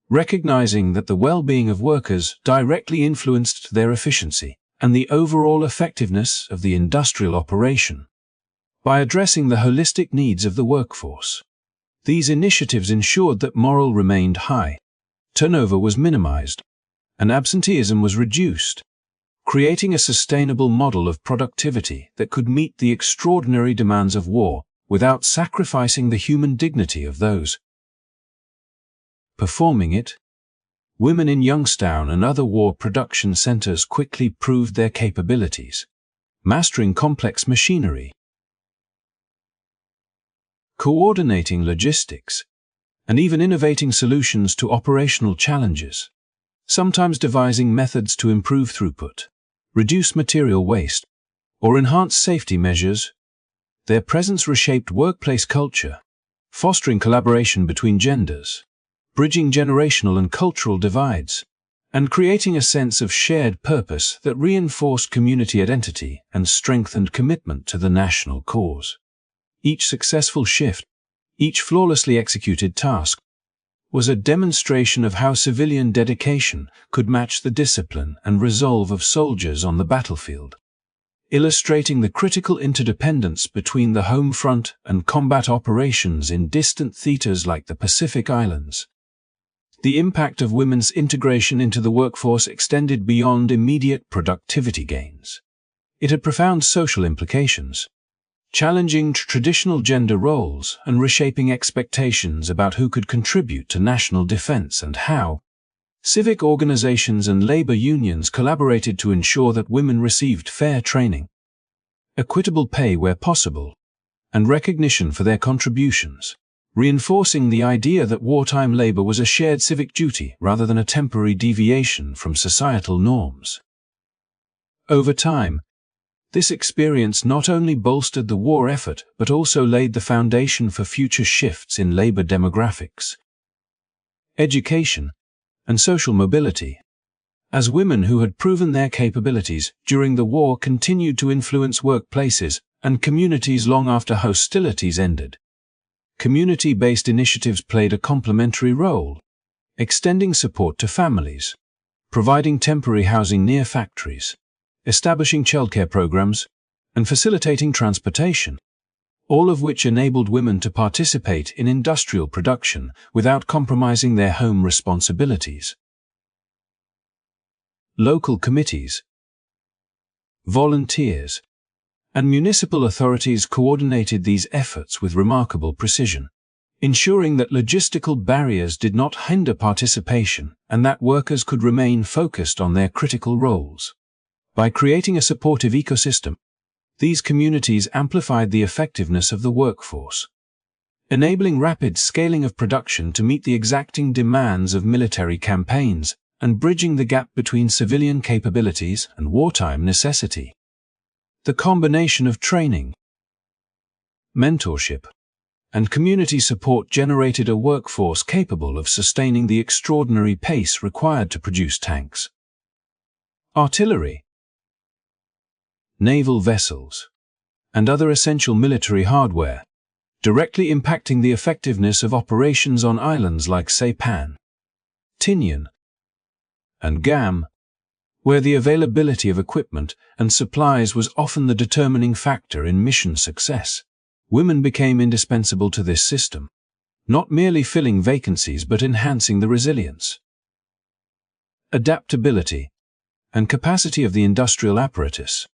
recognizing that the well-being of workers directly influenced their efficiency and the overall effectiveness of the industrial operation. By addressing the holistic needs of the workforce, these initiatives ensured that morale remained high, turnover was minimized, and absenteeism was reduced, creating a sustainable model of productivity that could meet the extraordinary demands of war without sacrificing the human dignity of those performing it. Women in Youngstown and other war production centers quickly proved their capabilities, mastering complex machinery, coordinating logistics, and even innovating solutions to operational challenges, sometimes devising methods to improve throughput, reduce material waste, or enhance safety measures. Their presence reshaped workplace culture, fostering collaboration between genders, bridging generational and cultural divides, and creating a sense of shared purpose that reinforced community identity and strengthened commitment to the national cause. Each successful shift, each flawlessly executed task, was a demonstration of how civilian dedication could match the discipline and resolve of soldiers on the battlefield, illustrating the critical interdependence between the home front and combat operations in distant theaters like the Pacific Islands. The impact of women's integration into the workforce extended beyond immediate productivity gains. It had profound social implications, challenging traditional gender roles and reshaping expectations about who could contribute to national defense and how. Civic organizations and labor unions collaborated to ensure that women received fair training, equitable pay where possible, and recognition for their contributions, reinforcing the idea that wartime labor was a shared civic duty rather than a temporary deviation from societal norms. Over time, This experience not only bolstered the war effort but also laid the foundation for future shifts in labor demographics, education, and social mobility, as women who had proven their capabilities during the war continued to influence workplaces and communities long after hostilities ended. Community-based initiatives played a complementary role, extending support to families, providing temporary housing near factories, establishing childcare programs, and facilitating transportation, all of which enabled women to participate in industrial production without compromising their home responsibilities. Local committees, volunteers, and municipal authorities coordinated these efforts with remarkable precision, ensuring that logistical barriers did not hinder participation and that workers could remain focused on their critical roles. By creating a supportive ecosystem, these communities amplified the effectiveness of the workforce, enabling rapid scaling of production to meet the exacting demands of military campaigns and bridging the gap between civilian capabilities and wartime necessity. The combination of training, mentorship, and community support generated a workforce capable of sustaining the extraordinary pace required to produce tanks, artillery, naval vessels, and other essential military hardware, directly impacting the effectiveness of operations on islands like Saipan, Tinian, and Guam, where the availability of equipment and supplies was often the determining factor in mission success. Women became indispensable to this system, not merely filling vacancies but enhancing the resilience, adaptability, and capacity of the industrial apparatus,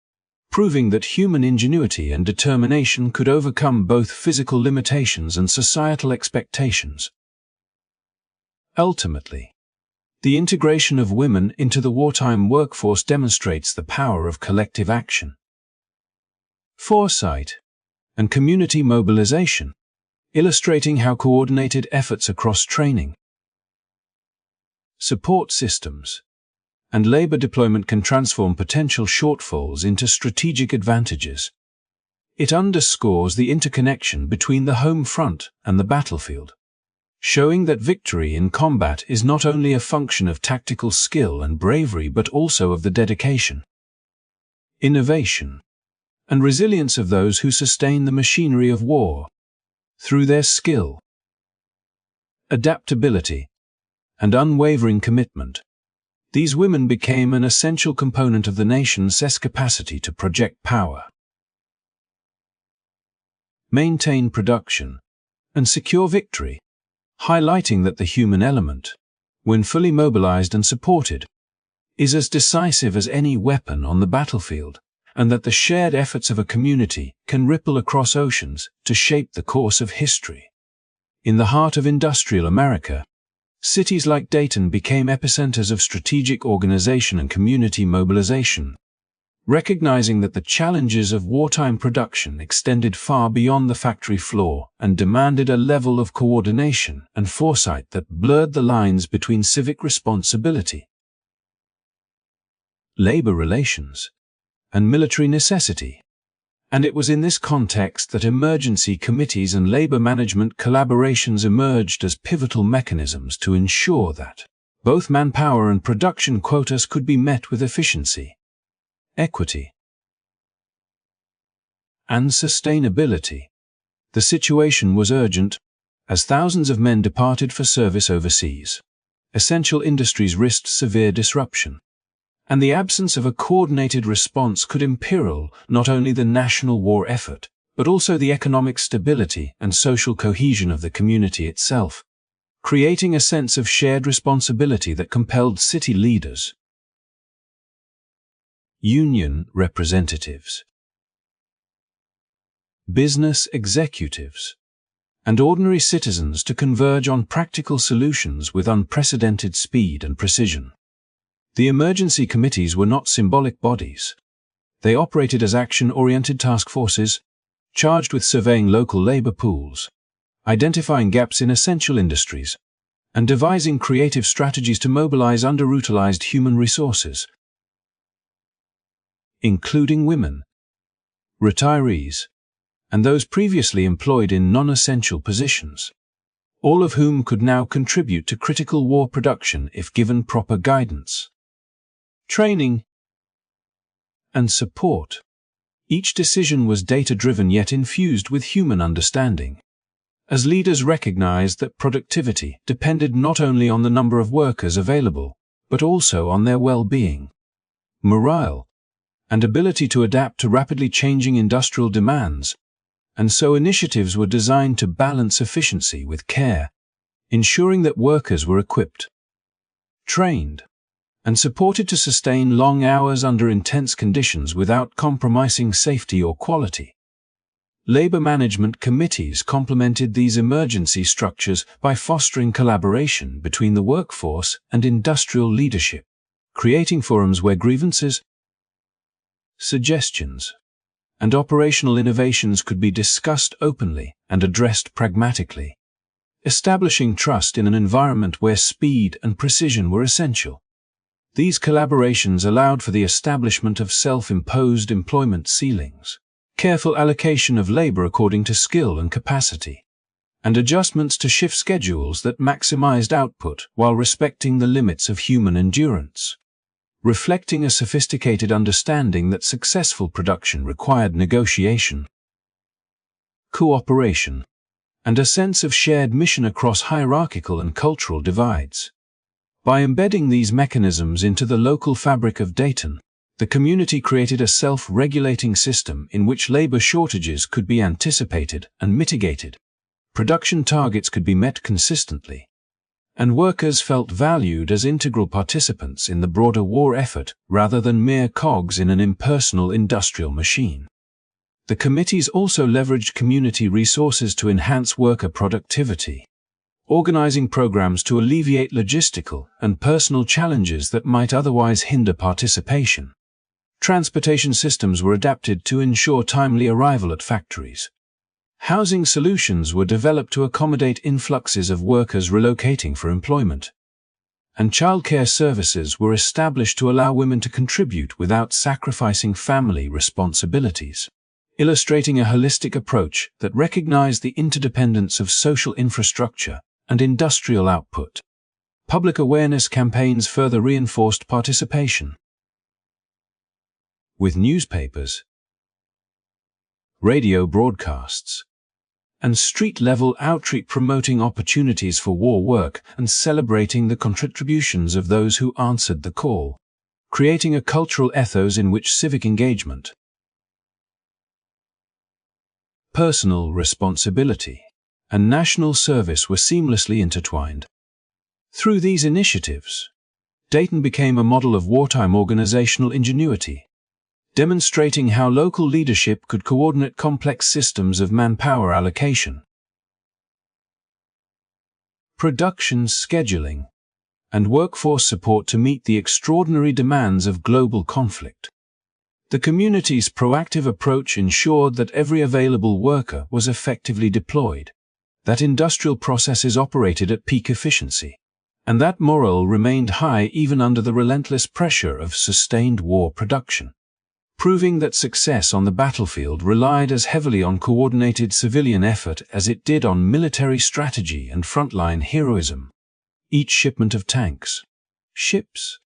proving that human ingenuity and determination could overcome both physical limitations and societal expectations. Ultimately, the integration of women into the wartime workforce demonstrates the power of collective action, foresight, and community mobilization, illustrating how coordinated efforts across training, support systems, and labor deployment can transform potential shortfalls into strategic advantages. It underscores the interconnection between the home front and the battlefield, showing that victory in combat is not only a function of tactical skill and bravery but also of the dedication, innovation, and resilience of those who sustain the machinery of war. Through their skill, adaptability, and unwavering commitment, these women became an essential component of the nation's capacity to project power, maintain production, and secure victory, highlighting that the human element, when fully mobilized and supported, is as decisive as any weapon on the battlefield, and that the shared efforts of a community can ripple across oceans to shape the course of history. In the heart of industrial America, cities like Dayton became epicenters of strategic organization and community mobilization, recognizing that the challenges of wartime production extended far beyond the factory floor and demanded a level of coordination and foresight that blurred the lines between civic responsibility, labor relations, and military necessity. And it was in this context that emergency committees and labor management collaborations emerged as pivotal mechanisms to ensure that both manpower and production quotas could be met with efficiency, equity, and sustainability. The situation was urgent, as thousands of men departed for service overseas. Essential industries risked severe disruption, and the absence of a coordinated response could imperil not only the national war effort, but also the economic stability and social cohesion of the community itself, creating a sense of shared responsibility that compelled city leaders, union representatives, business executives, and ordinary citizens to converge on practical solutions with unprecedented speed and precision. The emergency committees were not symbolic bodies. They operated as action-oriented task forces, charged with surveying local labor pools, identifying gaps in essential industries, and devising creative strategies to mobilize underutilized human resources, including women, retirees, and those previously employed in non-essential positions, all of whom could now contribute to critical war production if given proper guidance, training, and support. Each decision was data-driven yet infused with human understanding, as leaders recognized that productivity depended not only on the number of workers available, but also on their well-being, morale, and ability to adapt to rapidly changing industrial demands, and so initiatives were designed to balance efficiency with care, ensuring that workers were equipped, trained, and supported to sustain long hours under intense conditions without compromising safety or quality. Labor management committees complemented these emergency structures by fostering collaboration between the workforce and industrial leadership, creating forums where grievances, suggestions, and operational innovations could be discussed openly and addressed pragmatically, establishing trust in an environment where speed and precision were essential. These collaborations allowed for the establishment of self-imposed employment ceilings, careful allocation of labor according to skill and capacity, and adjustments to shift schedules that maximized output while respecting the limits of human endurance, reflecting a sophisticated understanding that successful production required negotiation, cooperation, and a sense of shared mission across hierarchical and cultural divides. By embedding these mechanisms into the local fabric of Dayton, the community created a self-regulating system in which labor shortages could be anticipated and mitigated, production targets could be met consistently, and workers felt valued as integral participants in the broader war effort rather than mere cogs in an impersonal industrial machine. The committees also leveraged community resources to enhance worker productivity, organizing programs to alleviate logistical and personal challenges that might otherwise hinder participation. Transportation systems were adapted to ensure timely arrival at factories. Housing solutions were developed to accommodate influxes of workers relocating for employment. And childcare services were established to allow women to contribute without sacrificing family responsibilities, illustrating a holistic approach that recognized the interdependence of social infrastructure and industrial output. Public awareness campaigns further reinforced participation, with newspapers, radio broadcasts, and street-level outreach promoting opportunities for war work and celebrating the contributions of those who answered the call, creating a cultural ethos in which civic engagement, personal responsibility, and national service were seamlessly intertwined. Through these initiatives, Dayton became a model of wartime organizational ingenuity, demonstrating how local leadership could coordinate complex systems of manpower allocation, production scheduling, and workforce support to meet the extraordinary demands of global conflict. The community's proactive approach ensured that every available worker was effectively deployed, that industrial processes operated at peak efficiency, and that morale remained high even under the relentless pressure of sustained war production, proving that success on the battlefield relied as heavily on coordinated civilian effort as it did on military strategy and frontline heroism. Each shipment of tanks, ships,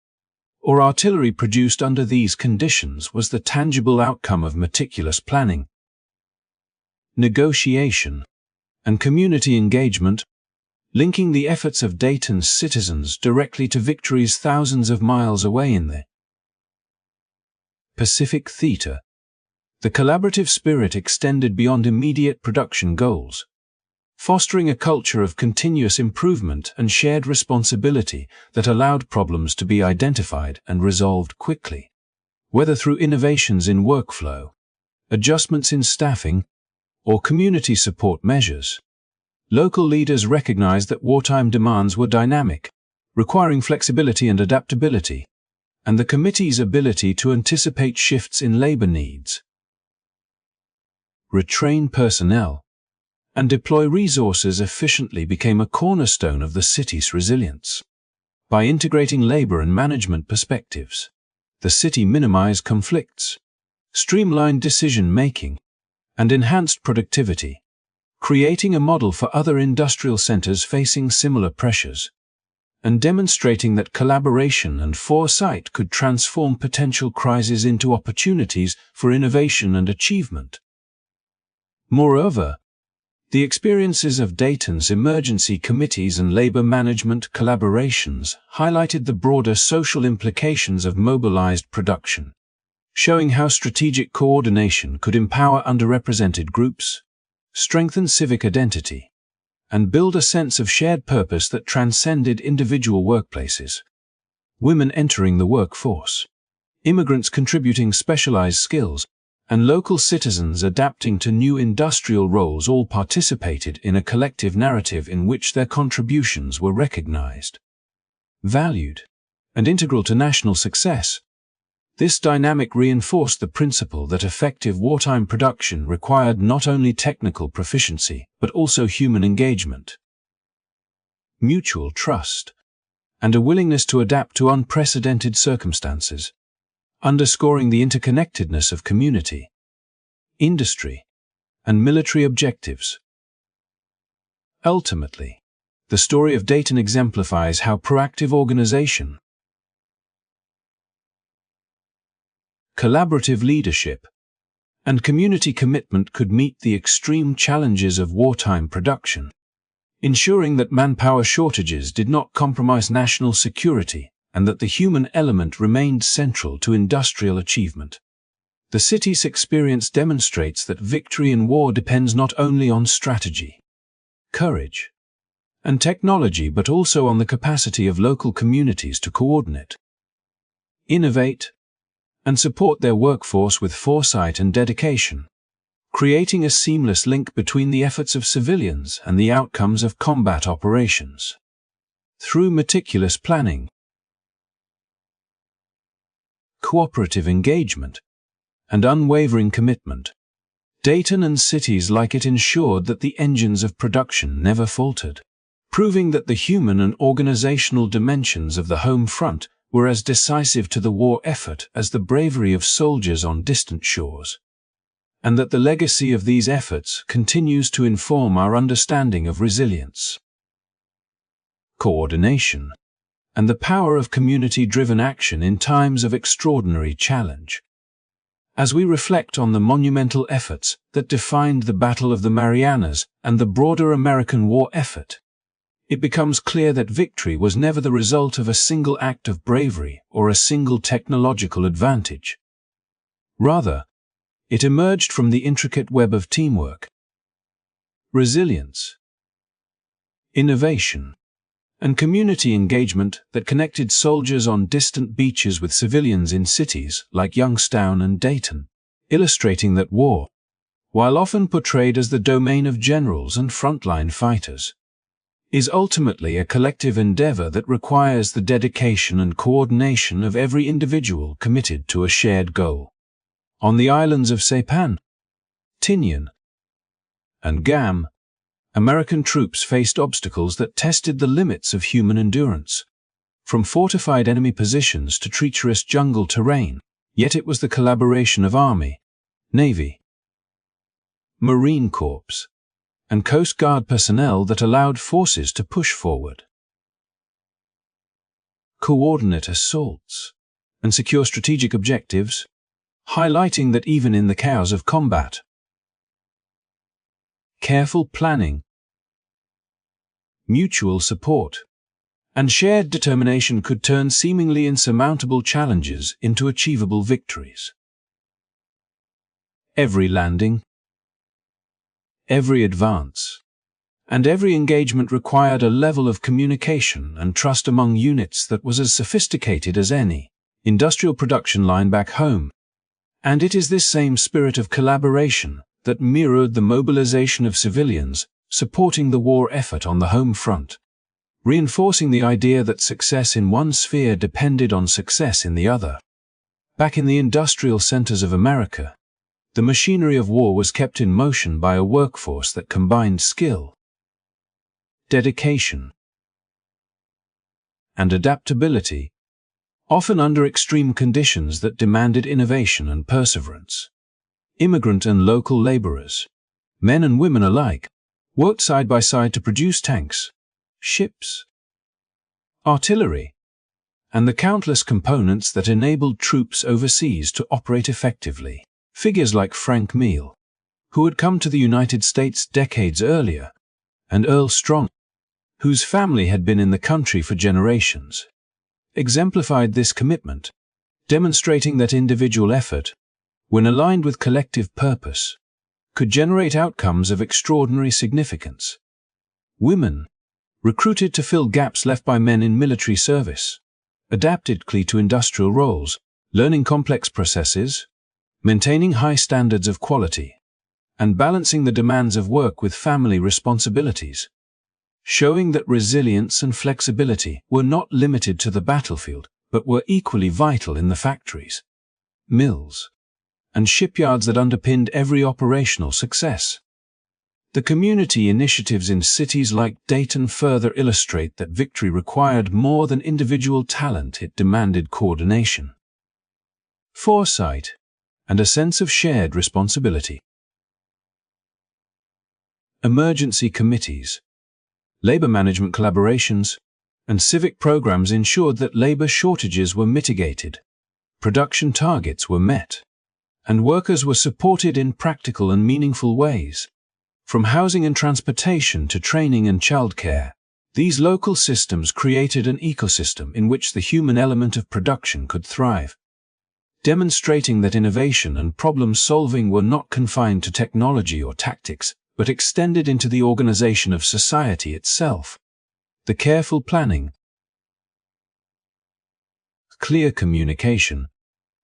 or artillery produced under these conditions was the tangible outcome of meticulous planning, negotiation, and community engagement, linking the efforts of Dayton's citizens directly to victories thousands of miles away in the Pacific Theater. The collaborative spirit extended beyond immediate production goals, fostering a culture of continuous improvement and shared responsibility that allowed problems to be identified and resolved quickly, whether through innovations in workflow, adjustments in staffing, or community support measures. Local leaders recognized that wartime demands were dynamic, requiring flexibility and adaptability, and the committee's ability to anticipate shifts in labor needs, retrain personnel, and deploy resources efficiently became a cornerstone of the city's resilience. By integrating labor and management perspectives, the city minimized conflicts, streamlined decision-making, and enhanced productivity, creating a model for other industrial centers facing similar pressures, and demonstrating that collaboration and foresight could transform potential crises into opportunities for innovation and achievement. Moreover, the experiences of Dayton's emergency committees and labor management collaborations highlighted the broader social implications of mobilized production, showing how strategic coordination could empower underrepresented groups, strengthen civic identity, and build a sense of shared purpose that transcended individual workplaces. Women entering the workforce, immigrants contributing specialized skills, and local citizens adapting to new industrial roles all participated in a collective narrative in which their contributions were recognized, valued, and integral to national success. This dynamic reinforced the principle that effective wartime production required not only technical proficiency, but also human engagement, mutual trust, and a willingness to adapt to unprecedented circumstances, underscoring the interconnectedness of community, industry, and military objectives. Ultimately, the story of Dayton exemplifies how proactive organization, collaborative leadership, and community commitment could meet the extreme challenges of wartime production, ensuring that manpower shortages did not compromise national security and that the human element remained central to industrial achievement. The city's experience demonstrates that victory in war depends not only on strategy, courage, and technology but also on the capacity of local communities to coordinate, innovate, and support their workforce with foresight and dedication, creating a seamless link between the efforts of civilians and the outcomes of combat operations. Through meticulous planning, cooperative engagement, and unwavering commitment, Dayton and cities like it ensured that the engines of production never faltered, proving that the human and organizational dimensions of the home front were as decisive to the war effort as the bravery of soldiers on distant shores, and that the legacy of these efforts continues to inform our understanding of resilience, coordination, and the power of community-driven action in times of extraordinary challenge. As we reflect on the monumental efforts that defined the Battle of the Marianas and the broader American war effort, it becomes clear that victory was never the result of a single act of bravery or a single technological advantage. Rather, it emerged from the intricate web of teamwork, resilience, innovation, and community engagement that connected soldiers on distant beaches with civilians in cities like Youngstown and Dayton, illustrating that war, while often portrayed as the domain of generals and frontline fighters, is ultimately a collective endeavor that requires the dedication and coordination of every individual committed to a shared goal. On the islands of Saipan, Tinian, and Guam, American troops faced obstacles that tested the limits of human endurance, from fortified enemy positions to treacherous jungle terrain, yet it was the collaboration of Army, Navy, Marine Corps, and Coast Guard personnel that allowed forces to push forward, coordinate assaults, and secure strategic objectives, highlighting that even in the chaos of combat, careful planning, mutual support, and shared determination could turn seemingly insurmountable challenges into achievable victories. Every landing, every advance, and every engagement required a level of communication and trust among units that was as sophisticated as any industrial production line back home. And it is this same spirit of collaboration that mirrored the mobilization of civilians supporting the war effort on the home front, reinforcing the idea that success in one sphere depended on success in the other. Back in the industrial centers of America, the machinery of war was kept in motion by a workforce that combined skill, dedication, and adaptability, often under extreme conditions that demanded innovation and perseverance. Immigrant and local laborers, men and women alike, worked side by side to produce tanks, ships, artillery, and the countless components that enabled troops overseas to operate effectively. Figures like Frank Meal, who had come to the United States decades earlier, and Earl Strong, whose family had been in the country for generations, exemplified this commitment, demonstrating that individual effort, when aligned with collective purpose, could generate outcomes of extraordinary significance. Women, recruited to fill gaps left by men in military service, adapted quickly to industrial roles, learning complex processes, maintaining high standards of quality, and balancing the demands of work with family responsibilities, showing that resilience and flexibility were not limited to the battlefield, but were equally vital in the factories, mills, and shipyards that underpinned every operational success. The community initiatives in cities like Dayton further illustrate that victory required more than individual talent. It demanded coordination, foresight, and a sense of shared responsibility. Emergency committees, labor management collaborations, and civic programs ensured that labor shortages were mitigated, production targets were met, and workers were supported in practical and meaningful ways. From housing and transportation to training and childcare, these local systems created an ecosystem in which the human element of production could thrive, demonstrating that innovation and problem-solving were not confined to technology or tactics, but extended into the organization of society itself. The careful planning, clear communication,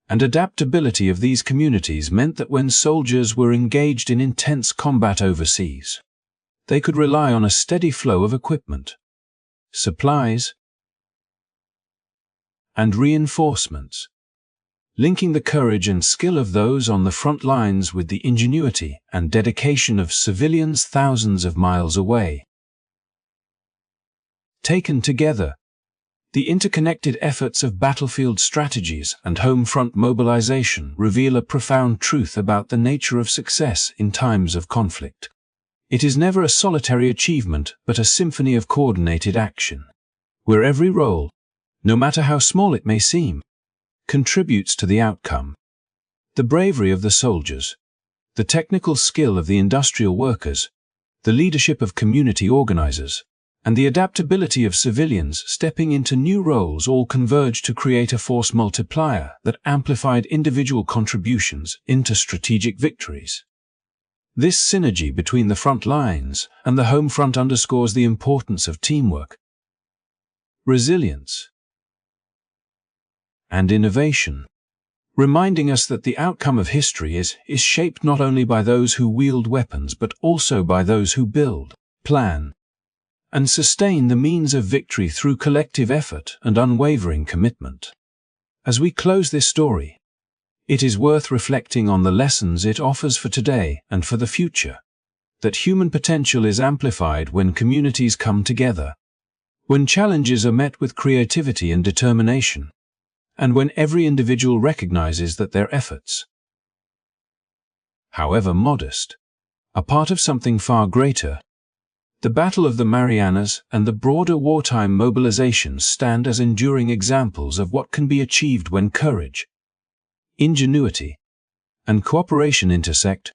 and adaptability of these communities meant that when soldiers were engaged in intense combat overseas, they could rely on a steady flow of equipment, supplies, and reinforcements, linking the courage and skill of those on the front lines with the ingenuity and dedication of civilians thousands of miles away. Taken together, the interconnected efforts of battlefield strategies and home front mobilization reveal a profound truth about the nature of success in times of conflict. It is never a solitary achievement, but a symphony of coordinated action, where every role, no matter how small it may seem, contributes to the outcome. The bravery of the soldiers, the technical skill of the industrial workers, the leadership of community organizers, and the adaptability of civilians stepping into new roles all converged to create a force multiplier that amplified individual contributions into strategic victories. This synergy between the front lines and the home front underscores the importance of teamwork, resilience, and innovation, reminding us that the outcome of history is shaped not only by those who wield weapons but also by those who build, plan, and sustain the means of victory through collective effort and unwavering commitment. As we close this story, it is worth reflecting on the lessons it offers for today and for the future, that human potential is amplified when communities come together, when challenges are met with creativity and determination, and when every individual recognizes that their efforts, however modest, are part of something far greater. The Battle of the Marianas and the broader wartime mobilizations stand as enduring examples of what can be achieved when courage, ingenuity, and cooperation intersect,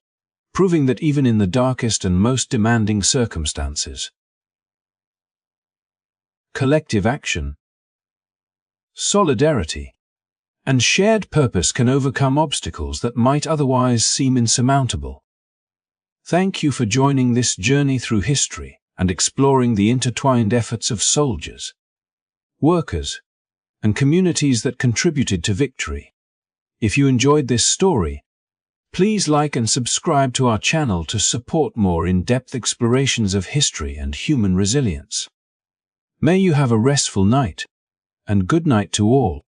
proving that even in the darkest and most demanding circumstances, collective action, solidarity, and shared purpose can overcome obstacles that might otherwise seem insurmountable. Thank you for joining this journey through history and exploring the intertwined efforts of soldiers, workers, and communities that contributed to victory. If you enjoyed this story, please like and subscribe to our channel to support more in-depth explorations of history and human resilience. May you have a restful night, and good night to all.